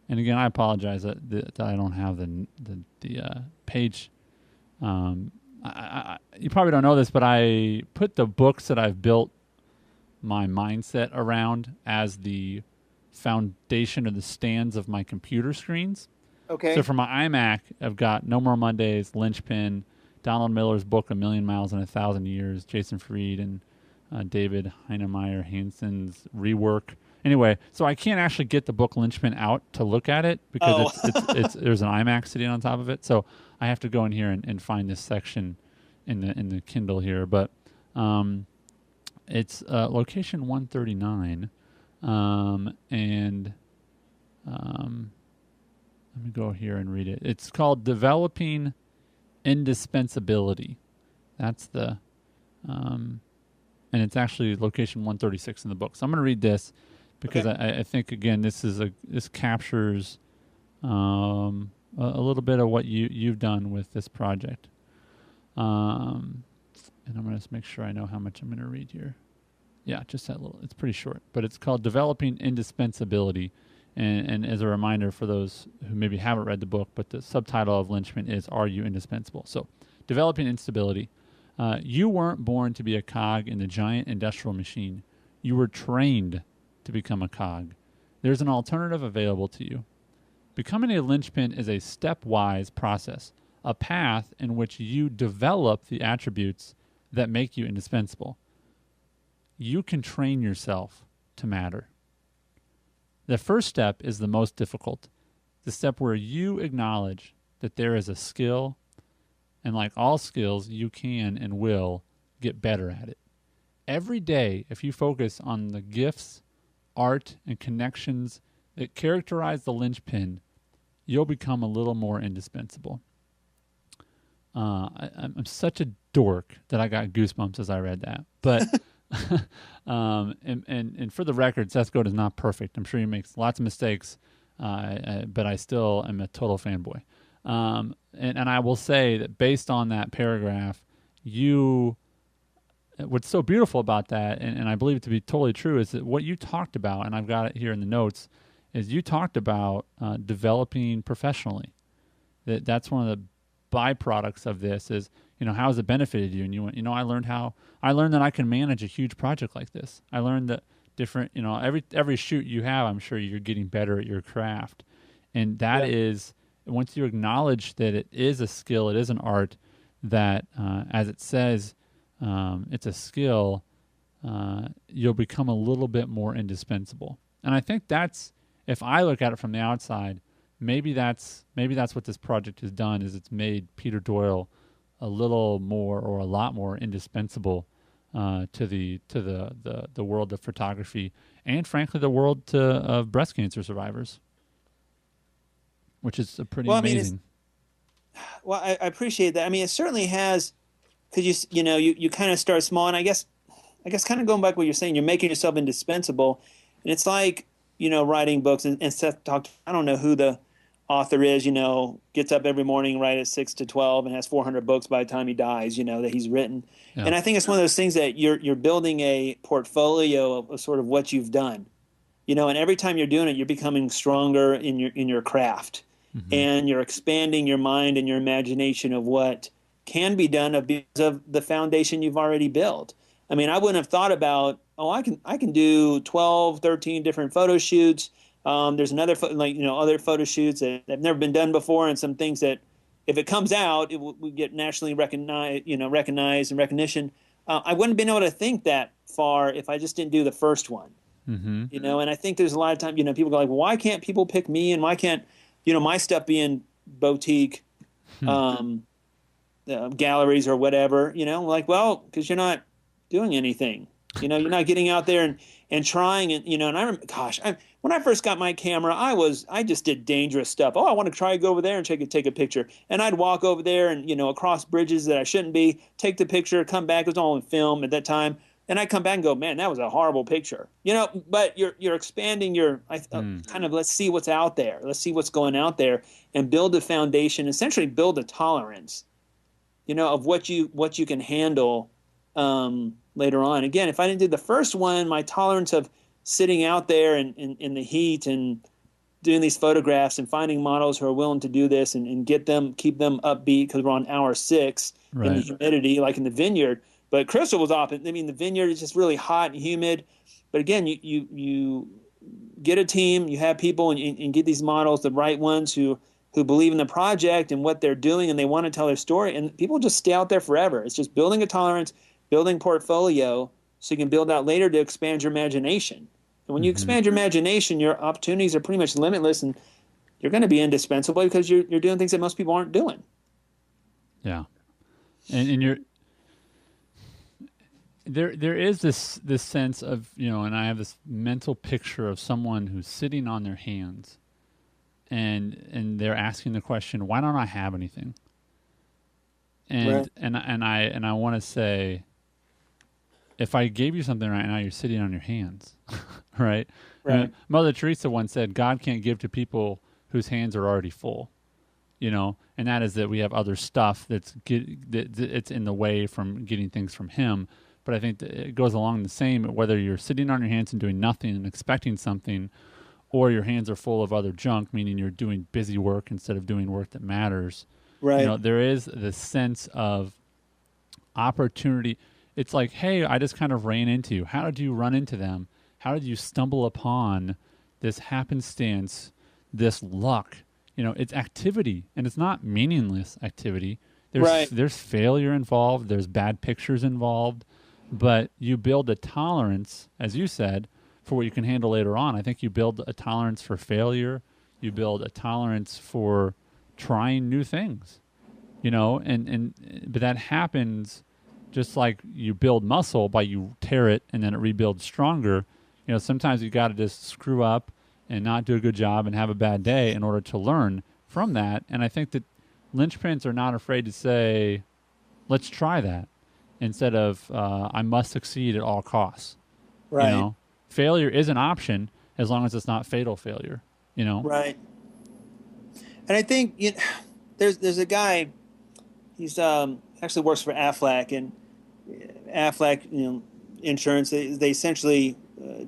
And again, I apologize that I don't have the page. You probably don't know this, but I put the books that I've built my mindset around as the foundation or the stands of my computer screens. Okay. So for my iMac, I've got No More Mondays, Linchpin, Donald Miller's book, A Million Miles in 1,000 Years, Jason Fried, and David Heinemeier Hansen's rework. Anyway, so I can't actually get the book Linchpin out to look at it because it's there's an iMac sitting on top of it. So I have to go in here and find this section in the Kindle here. But it's location 139, and let me go here and read it. It's called Developing Indispensability. That's the and it's actually location 136 in the book. So I'm going to read this because I think, again, this captures a little bit of what you've done with this project. And I'm going to make sure I know how much I'm going to read here. Yeah, just that little. It's pretty short, but it's called Developing Indispensability. And as a reminder for those who maybe haven't read the book, but the subtitle of Linchpin is Are You Indispensable? So, developing instability. You weren't born to be a cog in the giant industrial machine. You were trained to become a cog. There's an alternative available to you. Becoming a linchpin is a stepwise process, a path in which you develop the attributes that make you indispensable. You can train yourself to matter. The first step is the most difficult, the step where you acknowledge that there is a skill, and like all skills, you can and will get better at it. Every day, if you focus on the gifts, art, and connections that characterize the linchpin, you'll become a little more indispensable. I'm such a dork that I got goosebumps as I read that. But and for the record, Seth Godin is not perfect. I'm sure he makes lots of mistakes, but I still am a total fanboy. And I will say that based on that paragraph, what's so beautiful about that, and I believe it to be totally true, is that what you talked about, and I've got it here in the notes, is you talked about developing professionally. That's one of the byproducts of this is, how has it benefited you? And you went, I learned that I can manage a huge project like this. I learned that different, every shoot you have, I'm sure you're getting better at your craft. And that is, once you acknowledge that it is a skill, it is an art, that as it says, it's a skill, you'll become a little bit more indispensable. And I think that's, if I look at it from the outside, maybe that's what this project has done, is it's made Peter Doyle a little more or a lot more indispensable to the world of photography, and frankly the world of breast cancer survivors, which is a pretty amazing. I appreciate that. I mean, it certainly has, because you kind of start small, and I guess kind of going back to what you're saying, you're making yourself indispensable, and it's like writing books. And Seth talked. I don't know who the author is. Gets up every morning right at 6 to 12 and has 400 books by the time he dies. That he's written. Yeah. And I think it's one of those things that you're building a portfolio of sort of what you've done. And every time you're doing it, you're becoming stronger in your craft. Mm-hmm. And you're expanding your mind and your imagination of what can be done because of the foundation you've already built. I mean, I wouldn't have thought about, I can do 12, 13 different photo shoots. There's another, other photo shoots that have never been done before, and some things that, if it comes out, it will get nationally recognized and recognition. I wouldn't have been able to think that far if I just didn't do the first one. Mm-hmm. And I think there's a lot of time, people go like, well, why can't people pick me, and why can't, my stuff be in boutique galleries or whatever, like, well, because you're not doing anything, you're not getting out there and trying, and, and I remember, when I first got my camera, I just did dangerous stuff. I want to try to go over there and take a picture. And I'd walk over there and, across bridges that I shouldn't be, take the picture, come back. It was all in film at that time. And I come back and go, man, that was a horrible picture. But you're expanding kind of, let's see what's out there. Let's see what's going out there, and build a foundation, essentially build a tolerance, of what you can handle later on. Again, if I didn't do the first one, my tolerance of sitting out there in the heat and doing these photographs and finding models who are willing to do this and keep them upbeat, because we're on hour 6 in the humidity, like in the vineyard. But Crystal was off. I mean, the vineyard is just really hot and humid. But again, you get a team, you have people, and get these models, the right ones who believe in the project and what they're doing, and they want to tell their story. And people just stay out there forever. It's just building a tolerance, building portfolio, so you can build out later to expand your imagination. And when you expand your imagination, your opportunities are pretty much limitless, and you're going to be indispensable because you're doing things that most people aren't doing. Yeah, and you're. There is this sense of, and I have this mental picture of someone who's sitting on their hands, and they're asking the question, why don't I have anything? And I want to say, if I gave you something right now, you're sitting on your hands, right? Mother Teresa once said, God can't give to people whose hands are already full, and that is that we have other stuff that's it's in the way from getting things from him. But I think that it goes along the same, whether you're sitting on your hands and doing nothing and expecting something, or your hands are full of other junk, meaning you're doing busy work instead of doing work that matters. Right. There is this sense of opportunity. It's like, hey, I just kind of ran into you. How did you run into them? How did you stumble upon this happenstance, this luck? It's activity, and it's not meaningless activity. There's failure involved. There's bad pictures involved. But you build a tolerance, as you said, for what you can handle later on. I think you build a tolerance for failure. You build a tolerance for trying new things, but that happens just like you build muscle by you tear it and then it rebuilds stronger. Sometimes you got to just screw up and not do a good job and have a bad day in order to learn from that. And I think that linchpins are not afraid to say, let's try that, instead of I must succeed at all costs. Right. You know, failure is an option as long as it's not fatal failure. You know. Right. And I think there's a guy. He's actually works for Aflac, and Aflac, insurance. They essentially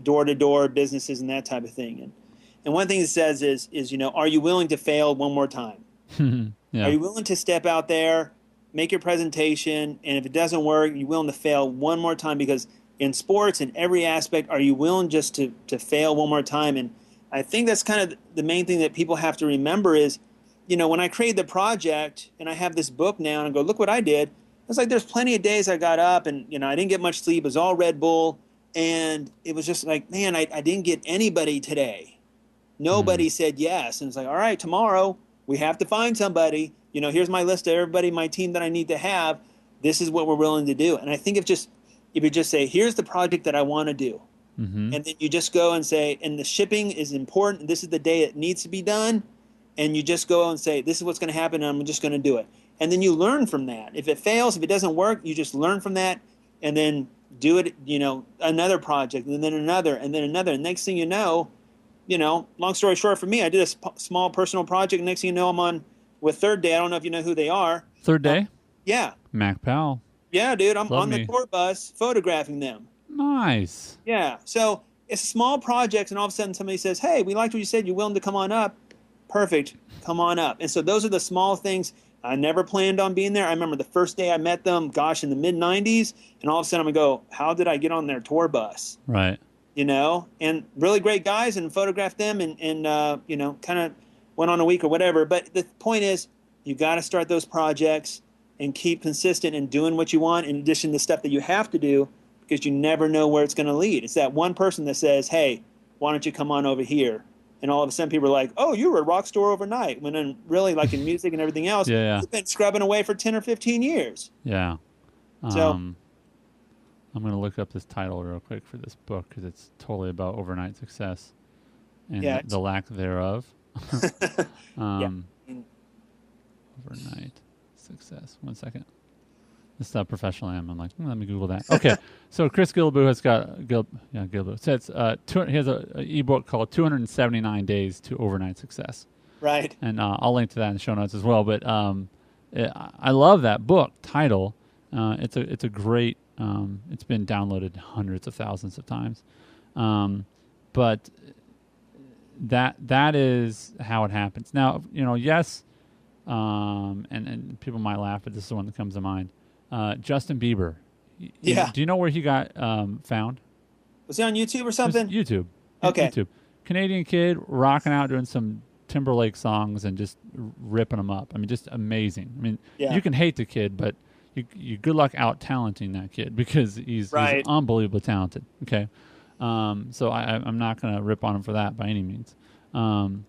door-to-door businesses and that type of thing. And one thing it says is are you willing to fail one more time? Yeah. Are you willing to step out there, make your presentation, and if it doesn't work, you're willing to fail one more time? Because in sports, in every aspect, are you willing just to fail one more time? And I think that's kind of the main thing that people have to remember is, when I created the project and I have this book now and I go, look what I did. It's like there's plenty of days I got up and, I didn't get much sleep. It was all Red Bull. And it was just like, man, I didn't get anybody today. Nobody said yes. And it's like, all right, tomorrow we have to find somebody. Here's my list of everybody, my team that I need to have. This is what we're willing to do. And I think if you just say, here's the project that I want to do. And then you just go and say, and the shipping is important. This is the day it needs to be done. And you just go and say, this is what's going to happen, and I'm just going to do it. And then you learn from that. If it fails, if it doesn't work, you just learn from that and then do it, another project and then another and then another. And next thing you know, long story short for me, I did a small personal project. Next thing you know, I'm on with Third Day. I don't know if you know who they are. Third Day? Yeah. Mac Powell. Yeah, dude. I'm Love on me. the tour bus photographing them. Nice. Yeah. So it's small projects, and all of a sudden somebody says, hey, we liked what you said. You willing to come on up? Perfect. Come on up. And so those are the small things. I never planned on being there. I remember the first day I met them, in the mid-'90s, and all of a sudden I'm going to go, how did I get on their tour bus? Right. And really great guys, and photographed them and kind of went on a week or whatever. But the point is, you got to start those projects and keep consistent in doing what you want in addition to stuff that you have to do, because you never know where it's going to lead. It's that one person that says, hey, why don't you come on over here? And all of a sudden people are like, oh, you were a rock star overnight. When in really, like in music and everything else, you've been scrubbing away for 10 or 15 years. Yeah. So I'm going to look up this title real quick for this book because it's totally about overnight success and the lack thereof. Overnight success. 1 second. This is how professional I am. I'm like, let me Google that. Okay, so Chris Guillebeau has got Guillebeau. So it's he has an ebook called 279 Days to Overnight Success. Right. And I'll link to that in the show notes as well. But I love that book title. It's a great. It's been downloaded hundreds of thousands of times. But that is how it happens. Now yes, and people might laugh, but this is the one that comes to mind. Justin Bieber. Do you know where he got found? Was he on YouTube or something? YouTube. Okay. YouTube. Canadian kid rocking out doing some Timberlake songs and just ripping them up. I mean, just amazing. I mean, you can hate the kid, but you good luck out talenting that kid because he's unbelievably talented. Okay. So I'm not going to rip on him for that by any means. I'm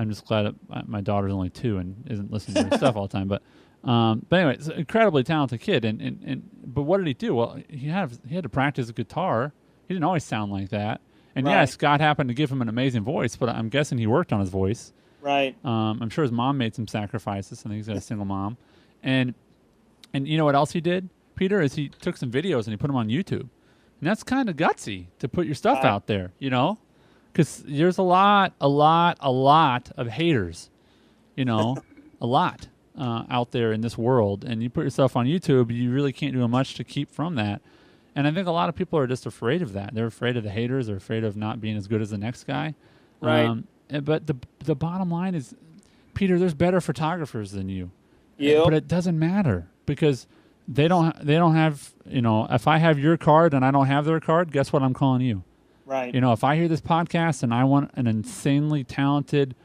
just glad that my daughter's only 2 and isn't listening to his stuff all the time. But anyway, it's an incredibly talented kid. But what did he do? Well, he had to practice guitar. He didn't always sound like that. And Scott happened to give him an amazing voice, but I'm guessing he worked on his voice. Right. I'm sure his mom made some sacrifices. I think he's got a single mom. And you know what else he did, Peter, is he took some videos and he put them on YouTube. And that's kind of gutsy to put your stuff out there, because there's a lot of haters, a lot out there in this world. And you put yourself on YouTube, you really can't do much to keep from that. And I think a lot of people are just afraid of that. They're afraid of the haters. They're afraid of not being as good as the next guy. Right. But the bottom line is, Peter, there's better photographers than you. Yep. But it doesn't matter because they don't have, if I have your card and I don't have their card, guess what I'm calling you? Right. If I hear this podcast and I want an insanely talented,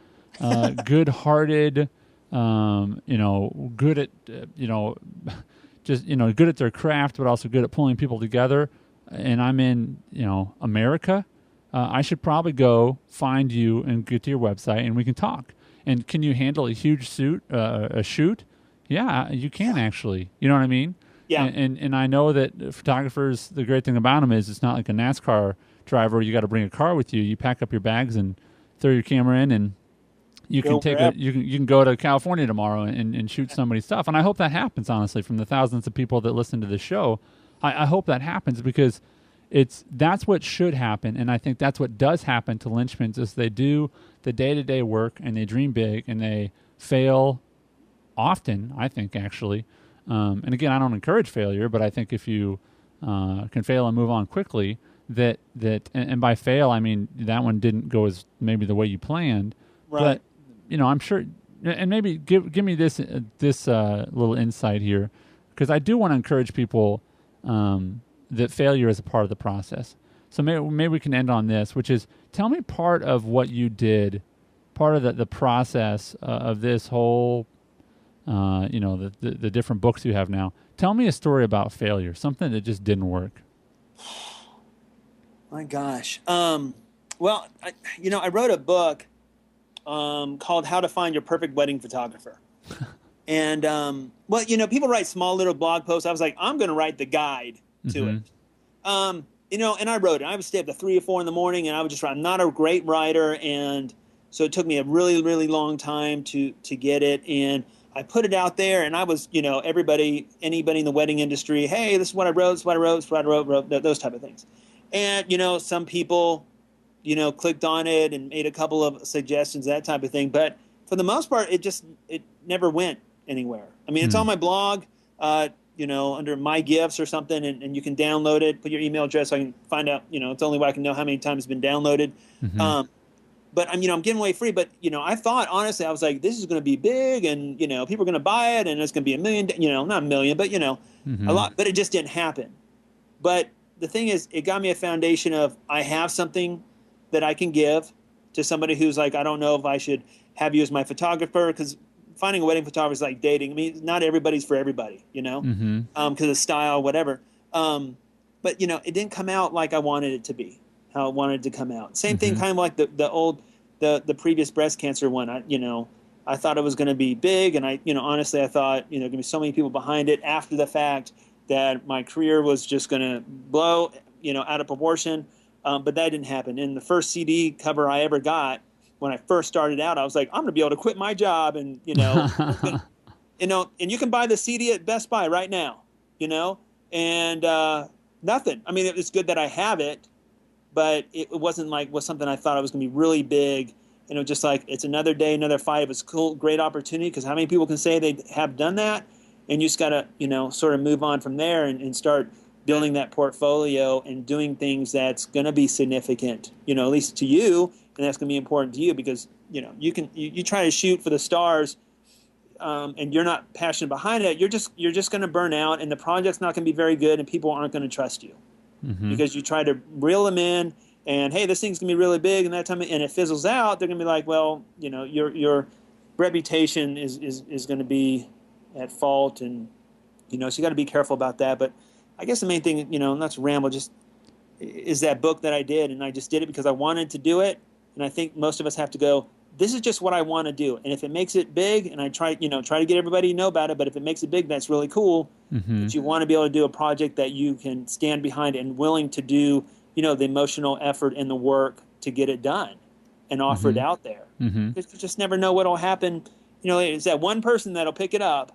good-hearted, good at, just, good at their craft, but also good at pulling people together, and I'm in, America, I should probably go find you and get to your website and we can talk. And can you handle a huge shoot? Yeah, you can actually. You know what I mean? Yeah. And I know that photographers, the great thing about them is it's not like a NASCAR driver. You got to bring a car with you. You pack up your bags and throw your camera in and you can you can go to California tomorrow and shoot somebody's stuff. And I hope that happens, honestly, from the thousands of people that listen to the show. I hope that happens because that's what should happen. And I think that's what does happen to linchpins is they do the day-to-day work and they dream big and they fail often, I think, actually. And again, I don't encourage failure, but I think if you can fail and move on quickly, and by fail, I mean that one didn't go as maybe the way you planned. Right. But, I'm sure, and maybe give me this little insight here, because I do want to encourage people that failure is a part of the process. So maybe we can end on this, which is tell me part of what you did, part of the process of this whole, the different books you have now. Tell me a story about failure, something that just didn't work. My gosh. Well, I wrote a book called How to Find Your Perfect Wedding Photographer. And, people write small little blog posts. I was like, I'm going to write the guide to it. And I wrote it. I would stay up to 3 or 4 in the morning and I would just write. I'm not a great writer. And so it took me a really, really long time to get it. And I put it out there and I was, anybody in the wedding industry, hey, this is what I wrote, this is what I wrote, this is what I wrote, those type of things. And, some people, clicked on it and made a couple of suggestions, that type of thing. But for the most part, it never went anywhere. I mean, it's on my blog, under My Gifts or something, and you can download it, put your email address so I can find out, it's the only way I can know how many times it's been downloaded. But I'm giving away free. But, I thought, honestly, I was like, this is going to be big and, people are going to buy it and it's going to be $1 million, not $1 million, but, a lot. But it just didn't happen. But the thing is, it got me a foundation of I have something that I can give to somebody who's like, I don't know if I should have you as my photographer, because finding a wedding photographer is like dating. I mean, not everybody's for everybody, because of style, whatever. But, it didn't come out like I wanted it to be, how I wanted it to come out. Same thing, kind of like the previous breast cancer one. I thought it was going to be big, and honestly, I thought, going to be so many people behind it after the fact that my career was just going to blow, out of proportion. But that didn't happen. And the first CD cover I ever got when I first started out, I was like, I'm going to be able to quit my job. And, and you can buy the CD at Best Buy right now, and nothing. I mean, it's good that I have it, but it wasn't was something I thought I was going to be really big. And it was just like, it's another day, another fight. It was cool, great opportunity, because how many people can say they have done that? And you just got to, sort of move on from there and start building that portfolio and doing things that's going to be significant, at least to you. And that's going to be important to you because, you try to shoot for the stars and you're not passionate behind it. You're just going to burn out and the project's not going to be very good and people aren't going to trust you because you try to reel them in and, hey, this thing's going to be really big. And that time, and it fizzles out. They're going to be like, well, your reputation is going to be at fault, and so you got to be careful about that. But I guess the main thing, not to ramble, just is that book that I did, and I just did it because I wanted to do it. And I think most of us have to go, this is just what I want to do. And if it makes it big, and I try to get everybody to know about it, but if it makes it big, that's really cool. But you want to be able to do a project that you can stand behind and willing to do, the emotional effort and the work to get it done and offer it out there. Because you just never know what'll happen. It's that one person that'll pick it up.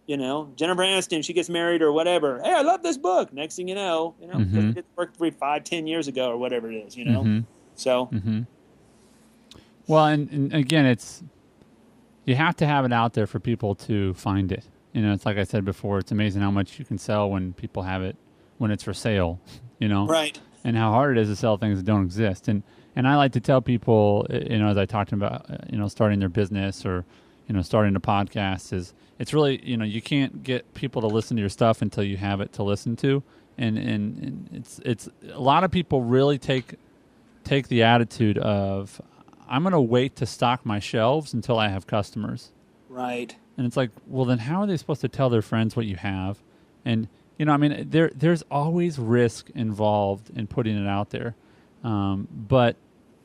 Jennifer Aniston, she gets married or whatever. Hey, I love this book. Next thing you know, it did work 5-10 years ago or whatever it is, So. Well, and again, you have to have it out there for people to find it. It's like I said before, it's amazing how much you can sell when people have it, when it's for sale, Right. And how hard it is to sell things that don't exist. And I like to tell people, as I talked about, starting their business or, starting a podcast is, it's really, you can't get people to listen to your stuff until you have it to listen to. And it's a lot of people really take the attitude of, I'm going to wait to stock my shelves until I have customers. Right. And it's like, well, then how are they supposed to tell their friends what you have? And, there's always risk involved in putting it out there. But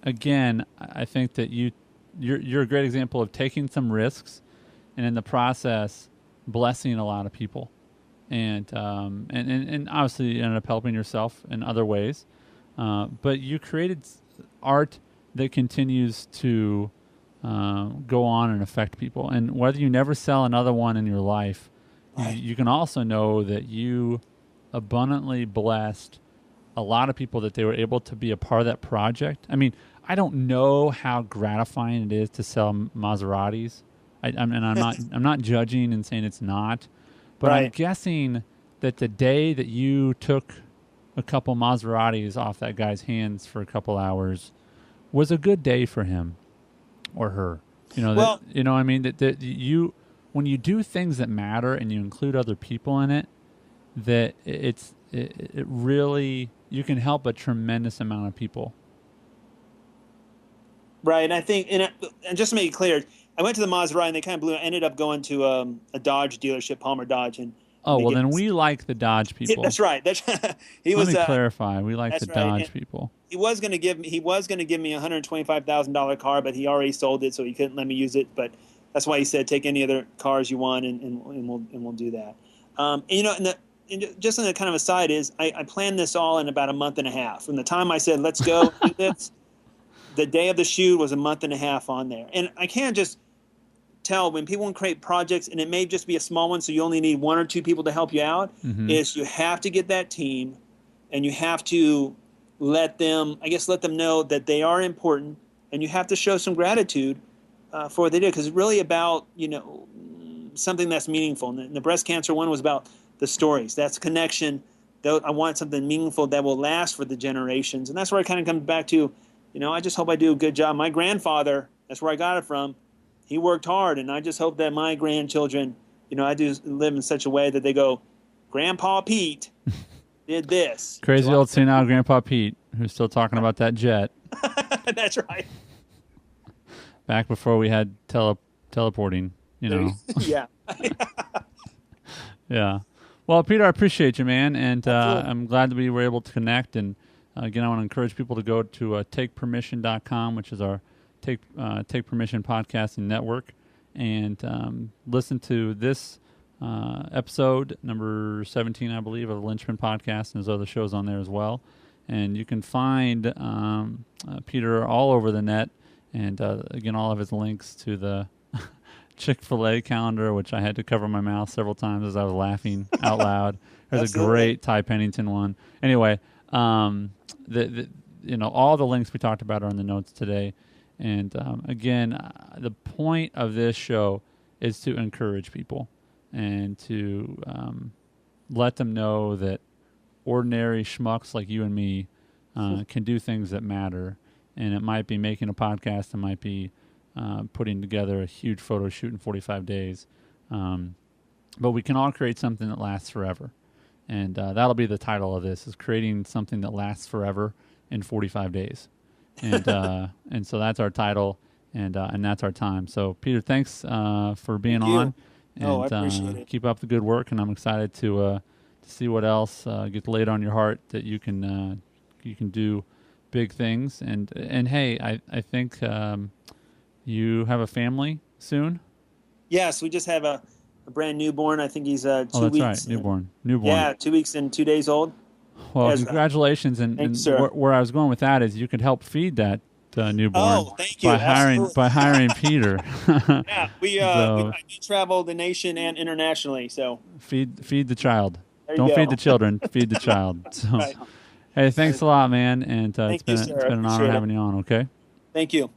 again, I think that you're a great example of taking some risks and in the process blessing a lot of people. And obviously you ended up helping yourself in other ways. But you created art that continues to go on and affect people. And whether you never sell another one in your life, you can also know that you abundantly blessed a lot of people that they were able to be a part of that project. I mean, I don't know how gratifying it is to sell Maseratis. I'm not judging and saying it's not, but I'm guessing that the day that you took a couple Maseratis off that guy's hands for a couple hours was a good day for him or her. You know, well, you know what I mean? That you, when you do things that matter and you include other people in it, that it really, you can help a tremendous amount of people. Right, and I think, and just to make it clear, I went to the Maserati and they kind of blew. I ended up going to a Dodge dealership, Palmer Dodge, and well, then we like the Dodge people. That's right. Let me clarify. We like the Dodge people. He was going to give me a $125,000 car, but he already sold it, so he couldn't let me use it. But that's why he said, take any other cars you want, and we'll do that. And, you know, and just on the kind of aside is, I planned this all in about a month and a half. From the time I said, let's go do this, the day of the shoot was a month and a half on there. And I can't just tell when people create projects, and it may just be a small one, so you only need one or two people to help you out, is you have to get that team, and you have to let them know that they are important, and you have to show some gratitude for what they did, because it's really about, you know, something that's meaningful. And the breast cancer one was about the stories. That's connection. I want something meaningful that will last for the generations. And that's where it kind of comes back to, you know, I just hope I do a good job. My grandfather, that's where I got it from. He worked hard, and I just hope that my grandchildren, you know, I do live in such a way that they go, Grandpa Pete did this. Crazy old senile Grandpa Pete, who's still talking about that jet. That's right. Back before we had teleporting, you know. Yeah. Yeah. Well, Peter, I appreciate you, man, and I'm glad that we were able to connect. And again, I want to encourage people to go to takepermission.com, which is our Take Permission podcasting network, and listen to this episode number 17, I believe, of the Linchpin podcast, and there's other shows on there as well. And you can find Peter all over the net, and again, all of his links to the Chickfila calendar, which I had to cover my mouth several times as I was laughing out loud. There's a great Ty Pennington one. Anyway, you know, all the links we talked about are in the notes today. And again, the point of this show is to encourage people and to let them know that ordinary schmucks like you and me can do things that matter. And it might be making a podcast. It might be putting together a huge photo shoot in 45 days. But we can all create something that lasts forever. And that'll be the title of this, is creating something that lasts forever in 45 days. And so that's our title, and that's our time. So, Peter, thanks for being on. And I appreciate it. Keep up the good work, and I'm excited to see what else gets laid on your heart that you can do big things. And hey, I think you have a family soon. Yes, we just have a brand newborn. I think he's 2 weeks. Oh, that's right, newborn. Yeah, 2 weeks and 2 days old. Well, congratulations, and where I was going with that is you could help feed that newborn. Oh, thank you. By hiring Peter. Yeah, I travel the nation and internationally. So feed the child. Don't feed the children. Feed the child. So, hey, thanks a lot, man, and it's been an honor having you on. Okay. Thank you.